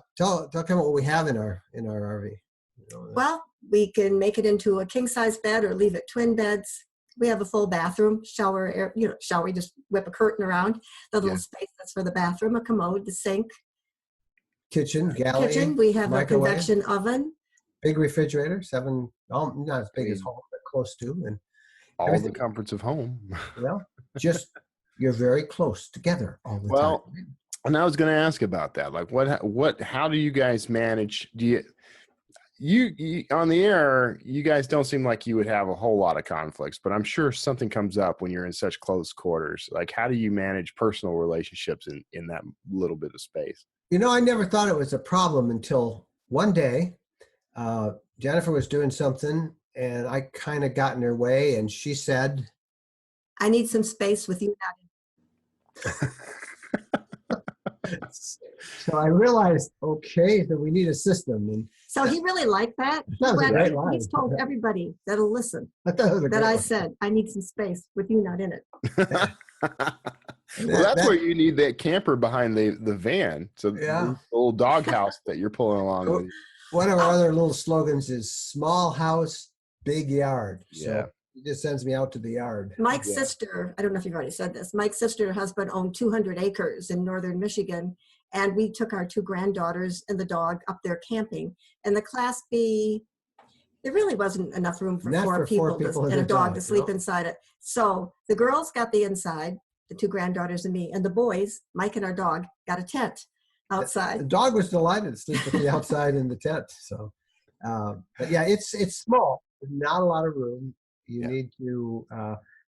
of what we have in our RV. Well, we can make it into a king size bed or leave it twin beds. We have a full bathroom, shower. You just whip a curtain around the little space that's for the bathroom, a commode, the sink, kitchen, galley. We have microwave, a convection oven, big refrigerator, not as big as home, but close to, and all the comforts of home. Well, just you're very close together all the time. And I was going to ask about that. Like, how do you guys manage? Do you on the air, you guys don't seem like you would have a whole lot of conflicts, but I'm sure something comes up when you're in such close quarters. Like, how do you manage personal relationships in that little bit of space? I never thought it was a problem until one day, Jennifer was doing something and I kind of got in her way, and she said, I need some space with you. So I realized, okay, that we need a system. And so he really liked that. He's told everybody that'll listen that I said, I need some space with you not in it. Well, that's where you need that camper behind the van. So the little doghouse that you're pulling along with. One of our other little slogans is small house, big yard. So Yeah. he just sends me out to the yard. Mike's sister, I don't know if you've already said this, Mike's sister and husband owned 200 acres in northern Michigan. And we took our 2 granddaughters and the dog up there camping. And the Class B, there really wasn't enough room for Not four for four people people and and a a dog dog, to sleep no. inside it. So the girls got the inside, the 2 granddaughters and me, and the boys, Mike and our dog, got a tent The outside. dog was delighted to sleep with me outside in the tent. So, but yeah, it's small. There's not a lot of room. You need to,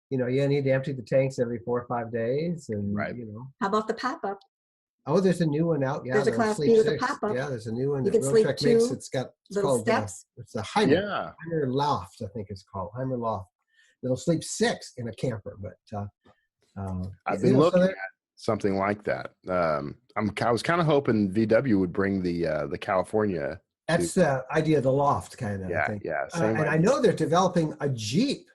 you need to empty the tanks every 4 or 5 days, and How about the pop-up? Oh, there's a new one out. Yeah, There's a that'll Class sleep B with a 6. pop-up. Yeah, there's a new one You that can sleep Roadtrek makes. 2 It's little called steps. it's a Heimer. Yeah. Heimer Loft, I think it's called Heimer Loft. It'll sleep 6 in a camper, but I've been looking at something like that. I was kind of hoping VW would bring the California. That's the idea of the loft, kind of. Yeah, I think. yeah. And I know they're developing a Jeep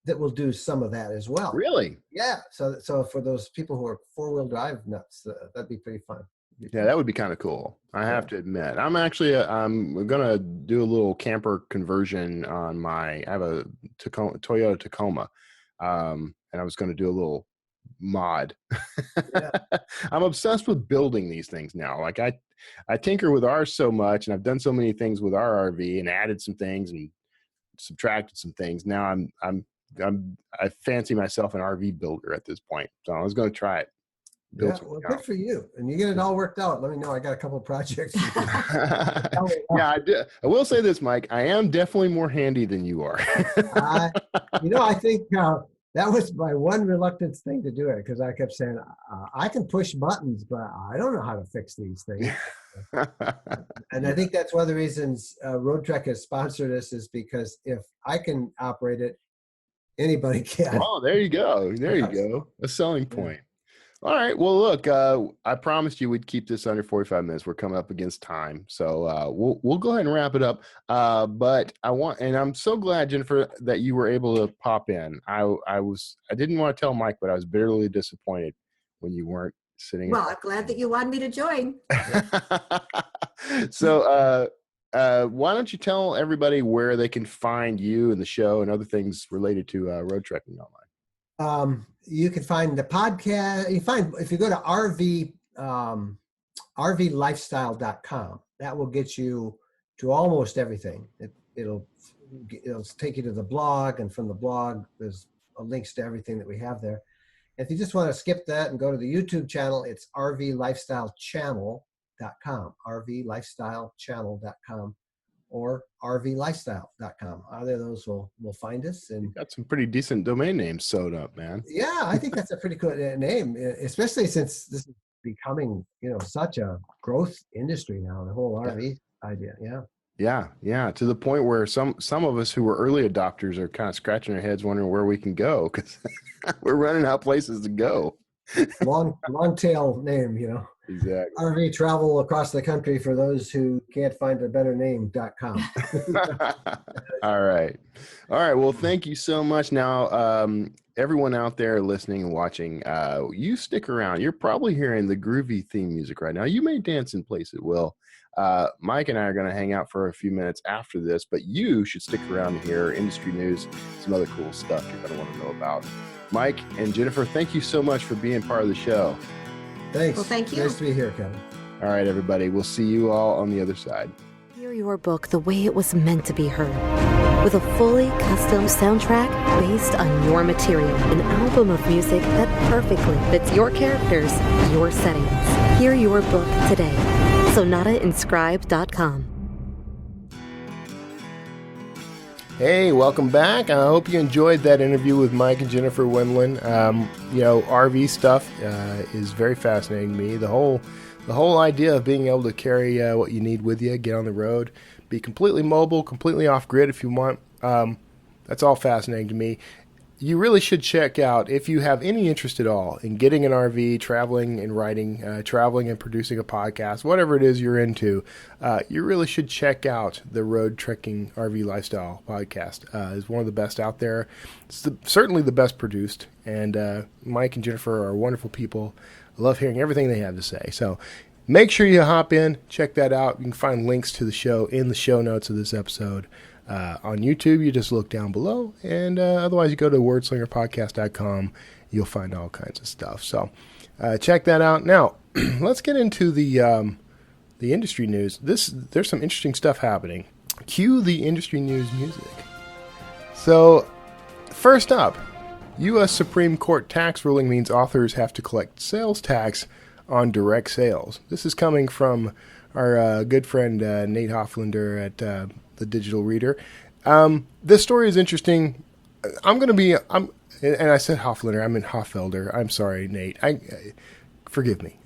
that will do some of that as well. Really? Yeah. So for those people who are 4-wheel drive nuts, that'd be pretty fun. Yeah, that would be kind of cool. I have to admit, I'm actually I'm gonna do a little camper conversion on I have a Toyota Tacoma, and I was gonna do a little mod. Yeah. I'm obsessed with building these things now. Like I tinker with ours so much, and I've done so many things with our RV and added some things and subtracted some things. Now I fancy myself an RV builder at this point. So I was gonna try it. Yeah, well, good for you. And you get it all worked out. Let me know. I got a couple of projects. Yeah, I do. I will say this, Mike. I am definitely more handy than you are. I think that was my one reluctance thing to do it, because I kept saying, I can push buttons, but I don't know how to fix these things. And I think that's one of the reasons Roadtrek has sponsored us, is because if I can operate it, anybody can. Oh, there you go. There you go. A selling point. All right. Well, look, I promised you we'd keep this under 45 minutes. We're coming up against time. So we'll go ahead and wrap it up. But I'm so glad, Jennifer, that you were able to pop in. I didn't want to tell Mike, but I was bitterly disappointed when you weren't sitting. Well, I'm glad that you wanted me to join. So why don't you tell everybody where they can find you and the show and other things related to road trekking online? You can find the podcast. If you go to rvlifestyle.com, that will get you to almost everything. It'll take you to the blog, and from the blog, there's links to everything that we have there. If you just want to skip that and go to the YouTube channel, it's rvlifestylechannel.com, rvlifestylechannel.com. or rvlifestyle.com. Either of those will find us. And got some pretty decent domain names sewed up, man. Yeah, I think that's a pretty good name, especially since this is becoming, such a growth industry now, the whole RV idea. Yeah. Yeah. To the point where some of us who were early adopters are kind of scratching our heads wondering where we can go, because we're running out of places to go. Long tail name, Exactly. RV travel across the country for those who can't find a better name.com. All right. Well, thank you so much. Now, everyone out there listening and watching, you stick around. You're probably hearing the groovy theme music right now. You may dance in place at will. Mike and I are going to hang out for a few minutes after this, but you should stick around to hear industry news, some other cool stuff you're going to want to know about. Mike and Jennifer, thank you so much for being part of the show. Thanks. Well, thank you. Nice to be here, Kevin. All right, everybody. We'll see you all on the other side. Hear your book the way it was meant to be heard. With a fully custom soundtrack based on your material. An album of music that perfectly fits your characters, your settings. Hear your book today. SonataInscribe.com. Hey, welcome back. I hope you enjoyed that interview with Mike and Jennifer Wendland. RV stuff is very fascinating to me. The whole idea of being able to carry what you need with you, get on the road, be completely mobile, completely off grid if you want. That's all fascinating to me. You really should check out, if you have any interest at all in getting an RV, traveling and writing, traveling and producing a podcast, whatever it is you're into, you really should check out the Road Trekking RV Lifestyle podcast. It's one of the best out there. It's certainly the best produced, and Mike and Jennifer are wonderful people. I love hearing everything they have to say. So make sure you hop in, check that out. You can find links to the show in the show notes of this episode. On YouTube, you just look down below, and otherwise you go to wordslingerpodcast.com. You'll find all kinds of stuff. So check that out. Now, let's get into the industry news. There's some interesting stuff happening. Cue the industry news music. So, first up, U.S. Supreme Court tax ruling means authors have to collect sales tax on direct sales. This is coming from our good friend Nate Hofflander at the Digital Reader. This story is interesting. And I said Hofflander, I meant Hoffelder. I'm sorry, Nate. Forgive me.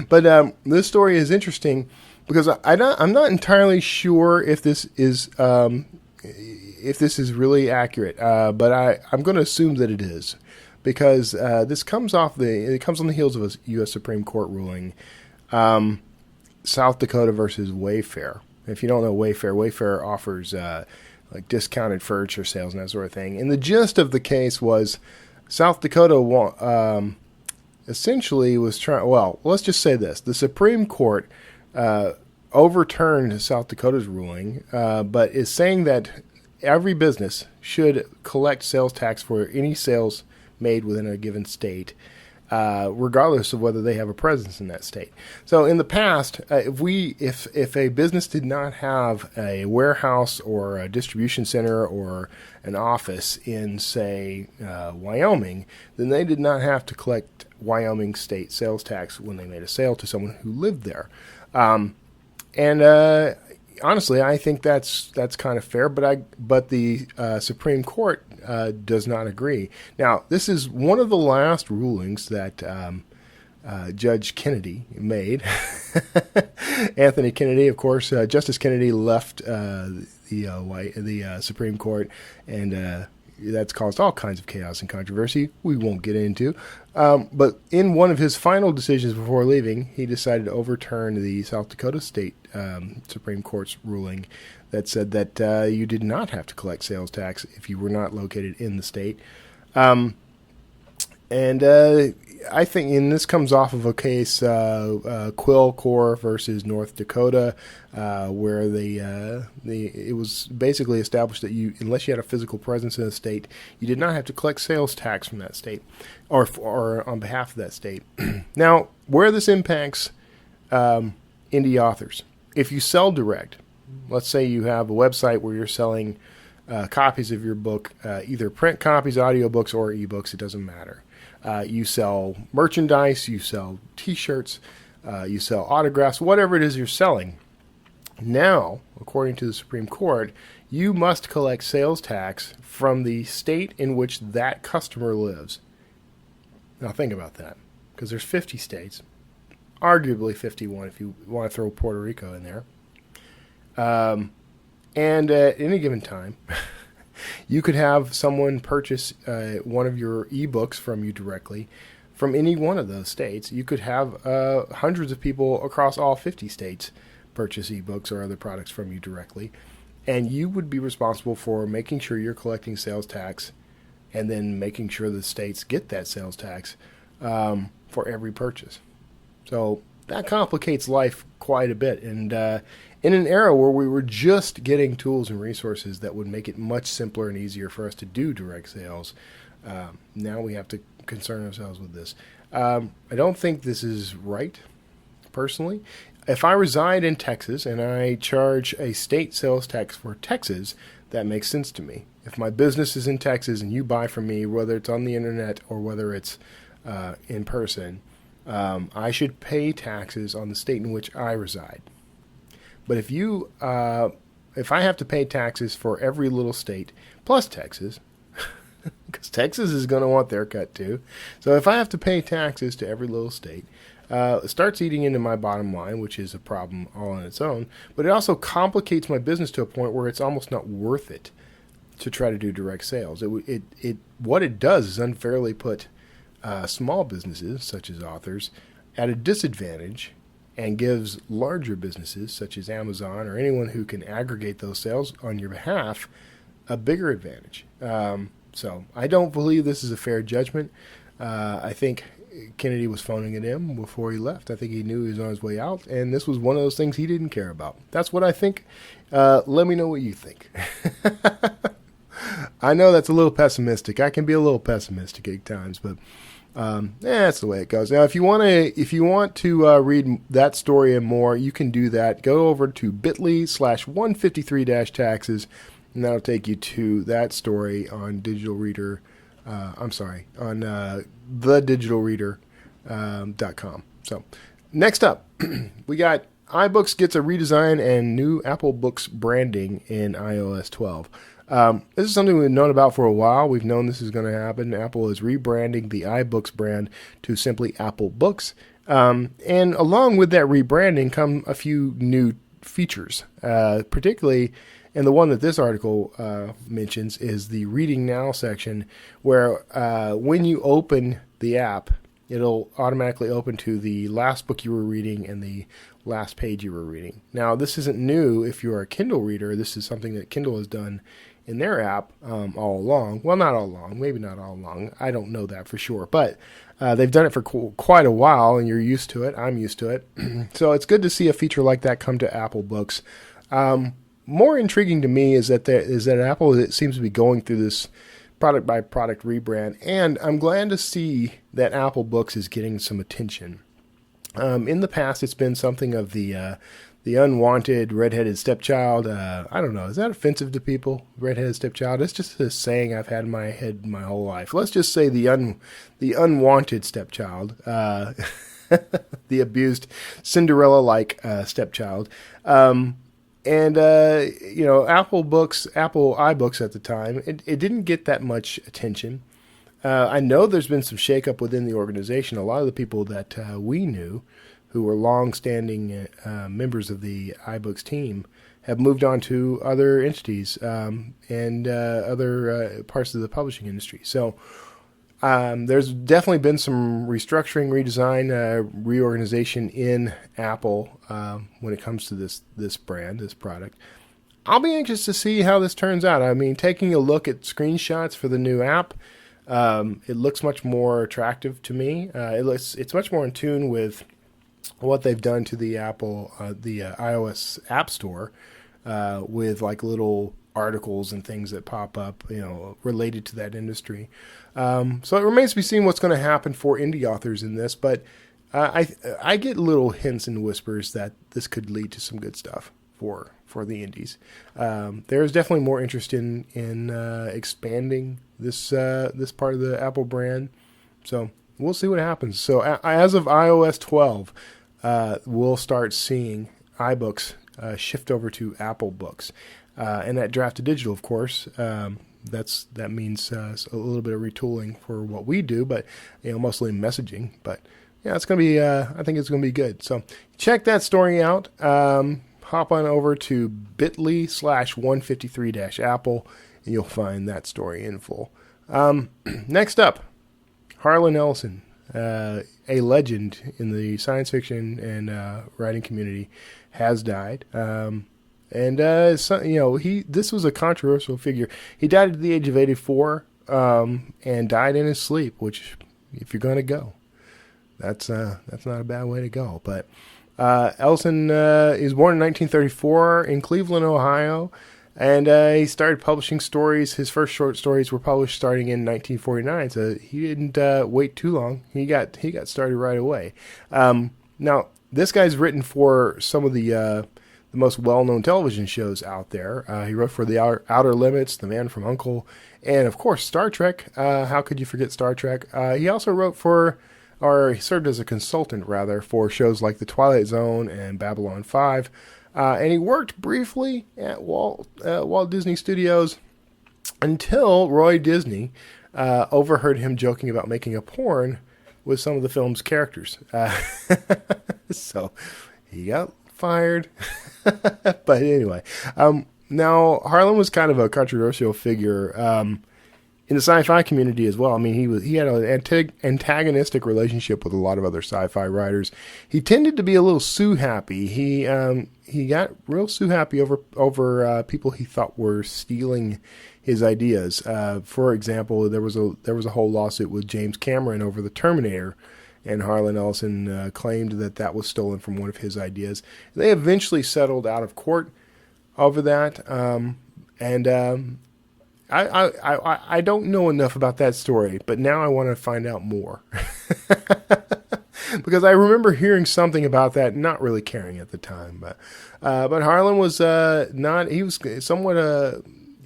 But this story is interesting because I'm not entirely sure if this is really accurate. But I'm going to assume that it is, because this comes on the heels of a U.S. Supreme Court ruling, South Dakota versus Wayfair. If you don't know Wayfair offers like discounted furniture sales and that sort of thing. And the gist of the case was South Dakota essentially was trying. Well, let's just say this: the Supreme Court overturned South Dakota's ruling, but is saying that every business should collect sales tax for any sales made within a given state, regardless of whether they have a presence in that state. So in the past, if a business did not have a warehouse or a distribution center or an office in, say, Wyoming, then they did not have to collect Wyoming state sales tax when they made a sale to someone who lived there. Honestly, I think that's kind of fair, but the Supreme Court does not agree. Now, this is one of the last rulings that Judge Kennedy made. Anthony Kennedy, of course, Justice Kennedy left the Supreme Court, and that's caused all kinds of chaos and controversy we won't get into. But in one of his final decisions before leaving, he decided to overturn the South Dakota State Supreme Court's ruling that said that you did not have to collect sales tax if you were not located in the state. I think, and this comes off of a case, Quillcore versus North Dakota, where it was basically established that unless you had a physical presence in the state, you did not have to collect sales tax from that state, or on behalf of that state. Now, where this impacts indie authors, if you sell direct, let's say you have a website where you're selling copies of your book, either print copies, audiobooks, or ebooks, it doesn't matter. You sell merchandise, you sell T-shirts, you sell autographs, whatever it is you're selling. Now, according to the Supreme Court, you must collect sales tax from the state in which that customer lives. Now think about that, because there's 50 states, arguably 51 if you want to throw Puerto Rico in there. And at any given time, you could have someone purchase one of your ebooks from you directly from any one of those states. You could have hundreds of people across all 50 states purchase ebooks or other products from you directly, and you would be responsible for making sure you're collecting sales tax and then making sure the states get that sales tax for every purchase. So that complicates life quite a bit. And in an era where we were just getting tools and resources that would make it much simpler and easier for us to do direct sales, now we have to concern ourselves with this. I don't think this is right, personally. If I reside in Texas and I charge a state sales tax for Texas, that makes sense to me. If my business is in Texas and you buy from me, whether it's on the internet or whether it's in person, I should pay taxes on the state in which I reside. But if I have to pay taxes for every little state plus Texas, because Texas is going to want their cut too. So if I have to pay taxes to every little state, it starts eating into my bottom line, which is a problem all on its own. But it also complicates my business to a point where it's almost not worth it to try to do direct sales. What it does is unfairly put small businesses, such as authors, at a disadvantage, and gives larger businesses, such as Amazon or anyone who can aggregate those sales on your behalf, a bigger advantage. So I don't believe this is a fair judgment. I think Kennedy was phoning at him before he left. I think he knew he was on his way out, and this was one of those things he didn't care about. That's what I think. Let me know what you think. I know that's a little pessimistic. I can be a little pessimistic at times, but that's the way it goes. Now, if you want to read that story and more, you can do that. Go over to bit.ly/153-taxes, and that'll take you to that story on Digital Reader. On thedigitalreader.com. So, next up, we got iBooks gets a redesign and new Apple Books branding in iOS 12. This is something we've known about for a while. We've known this is going to happen. Apple is rebranding the iBooks brand to simply Apple Books. And along with that rebranding come a few new features, particularly, and the one that this article mentions is the Reading Now section, where when you open the app, it'll automatically open to the last book you were reading and the last page you were reading. Now, this isn't new if you're a Kindle reader. This is something that Kindle has done in their app all along. Well, not all along. Maybe not all along. I don't know that for sure. But they've done it for quite a while, and you're used to it. I'm used to it. So it's good to see a feature like that come to Apple Books. More intriguing to me is that Apple seems to be going through this product by product rebrand, and I'm glad to see that Apple Books is getting some attention. In the past, it's been something of the unwanted redheaded stepchild. I don't know. Is that offensive to people? Redheaded stepchild? It's just a saying I've had in my head my whole life. Let's just say the unwanted stepchild, the abused Cinderella-like stepchild. And Apple iBooks at the time, it didn't get that much attention. I know there's been some shakeup within the organization. A lot of the people that we knew, who were long-standing members of the iBooks team, have moved on to other entities and other parts of the publishing industry. So there's definitely been some restructuring, redesign, reorganization in Apple when it comes to this brand, this product. I'll be anxious to see how this turns out. I mean, taking a look at screenshots for the new app, it looks much more attractive to me. It's much more in tune with what they've done to the iOS App Store, with like little articles and things that pop up, related to that industry. So it remains to be seen what's going to happen for indie authors in this, but I get little hints and whispers that this could lead to some good stuff for the indies. There's definitely more interest in expanding this part of the Apple brand. So we'll see what happens. So as of iOS 12, we'll start seeing iBooks shift over to Apple Books. And that draft to digital, of course, that means a little bit of retooling for what we do, but mostly messaging. But yeah, it's gonna be. I think it's gonna be good. So check that story out. Hop on over to bit.ly/153-Apple, and you'll find that story in full. Next up, Harlan Ellison, a legend in the science fiction and writing community, has died. This was a controversial figure. He died at the age of 84, and died in his sleep, which, if you're going to go, that's not a bad way to go. But Ellison is born in 1934 in Cleveland, Ohio, and he started publishing stories. His first short stories were published starting in 1949, so he didn't wait too long. He got started right away. Now, this guy's written for some of the most well-known television shows out there. He wrote for The Outer Limits, The Man from U.N.C.L.E., and of course Star Trek. How could you forget Star Trek? He also wrote he served as a consultant rather for shows like The Twilight Zone and Babylon 5. And he worked briefly at Walt Disney Studios until Roy Disney overheard him joking about making a porn with some of the film's characters. So he got fired. But anyway, now Harlan was kind of a controversial figure in the sci-fi community as well. I mean, he had an antagonistic relationship with a lot of other sci-fi writers. He tended to be a little Sue-happy. He got real Sue-happy over people he thought were stealing his ideas. For example, there was a whole lawsuit with James Cameron over the Terminator, and Harlan Ellison claimed that was stolen from one of his ideas. They eventually settled out of court over that, I don't know enough about that story, but now I want to find out more. Because I remember hearing something about that, not really caring at the time. But Harlan was he was somewhat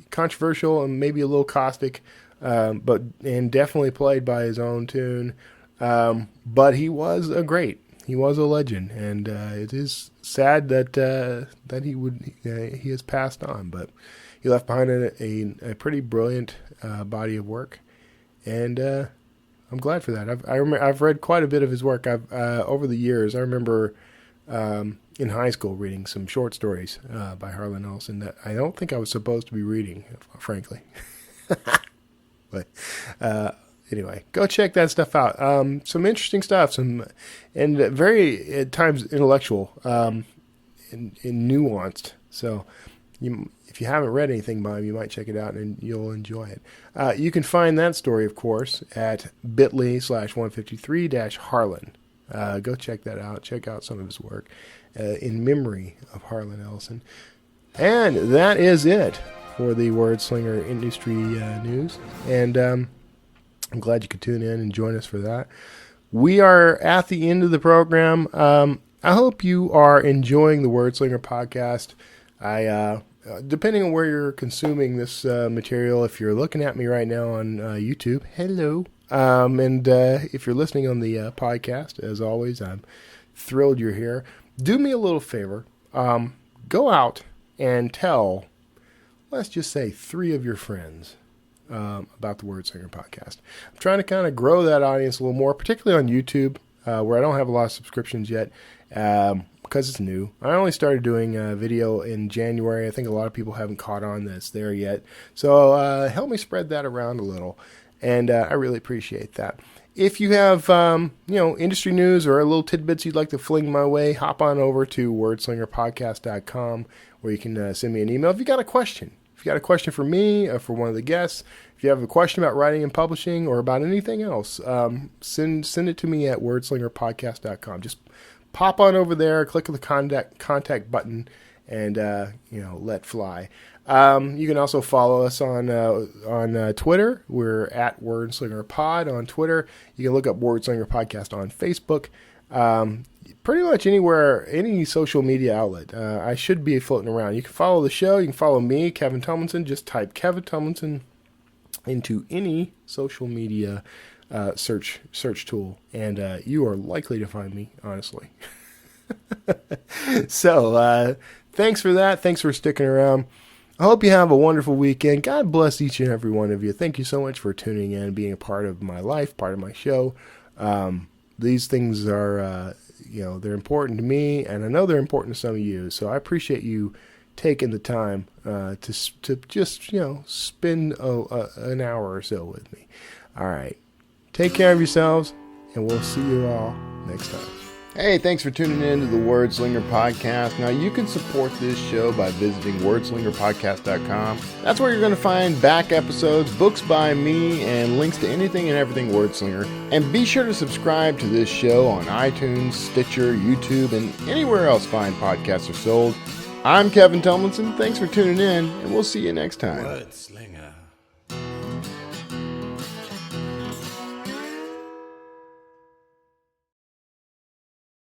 controversial and maybe a little caustic, and definitely played by his own tune. But he was he was a legend, and it is sad that he has passed on. But he left behind a pretty brilliant body of work, and I'm glad for that. I've read quite a bit of his work. Over the years. I remember in high school reading some short stories by Harlan Ellison that I don't think I was supposed to be reading, frankly. But anyway, go check that stuff out. Some interesting stuff, and very at times intellectual and nuanced. So if you haven't read anything by him, you might check it out and you'll enjoy it. You can find that story, of course, at bit.ly/153-Harlan. Go check that out. Check out some of his work in memory of Harlan Ellison. And that is it for the Word Slinger industry news. And I'm glad you could tune in and join us for that. We are at the end of the program. I hope you are enjoying the Word Slinger podcast. Depending on where you're consuming this material, if you're looking at me right now on YouTube, hello. And if you're listening on the podcast, as always, I'm thrilled you're here. Do me a little favor. Go out and tell, let's just say, 3 of your friends about the Word Slinger podcast. I'm trying to kind of grow that audience a little more, particularly on YouTube, where I don't have a lot of subscriptions yet. Because it's new. I only started doing video in January. I think a lot of people haven't caught on that's there yet. So help me spread that around a little. And I really appreciate that. If you have industry news or little tidbits you'd like to fling my way, hop on over to wordslingerpodcast.com, where you can send me an email if you got a question. If you got a question for me or for one of the guests, if you have a question about writing and publishing or about anything else, send it to me at wordslingerpodcast.com. Just pop on over there, click on the contact button, and let fly. You can also follow us on Twitter. We're at WordslingerPod on Twitter. You can look up Wordslinger Podcast on Facebook. Pretty much anywhere, any social media outlet. I should be floating around. You can follow the show. You can follow me, Kevin Tomlinson. Just type Kevin Tomlinson into any social media search tool, and you are likely to find me, honestly. So thanks for that. Thanks for sticking around. I hope you have a wonderful weekend. God bless each and every one of you. Thank you so much for tuning in, being a part of my life, part of my show. These things are they're important to me, and I know they're important to some of you, so I appreciate you taking the time to just spend an hour or so with me. All right. Take care of yourselves, and we'll see you all next time. Hey, thanks for tuning in to the Word Slinger Podcast. Now, you can support this show by visiting wordslingerpodcast.com. That's where you're going to find back episodes, books by me, and links to anything and everything Word Slinger. And be sure to subscribe to this show on iTunes, Stitcher, YouTube, and anywhere else fine podcasts are sold. I'm Kevin Tomlinson. Thanks for tuning in, and we'll see you next time. Word Slinger.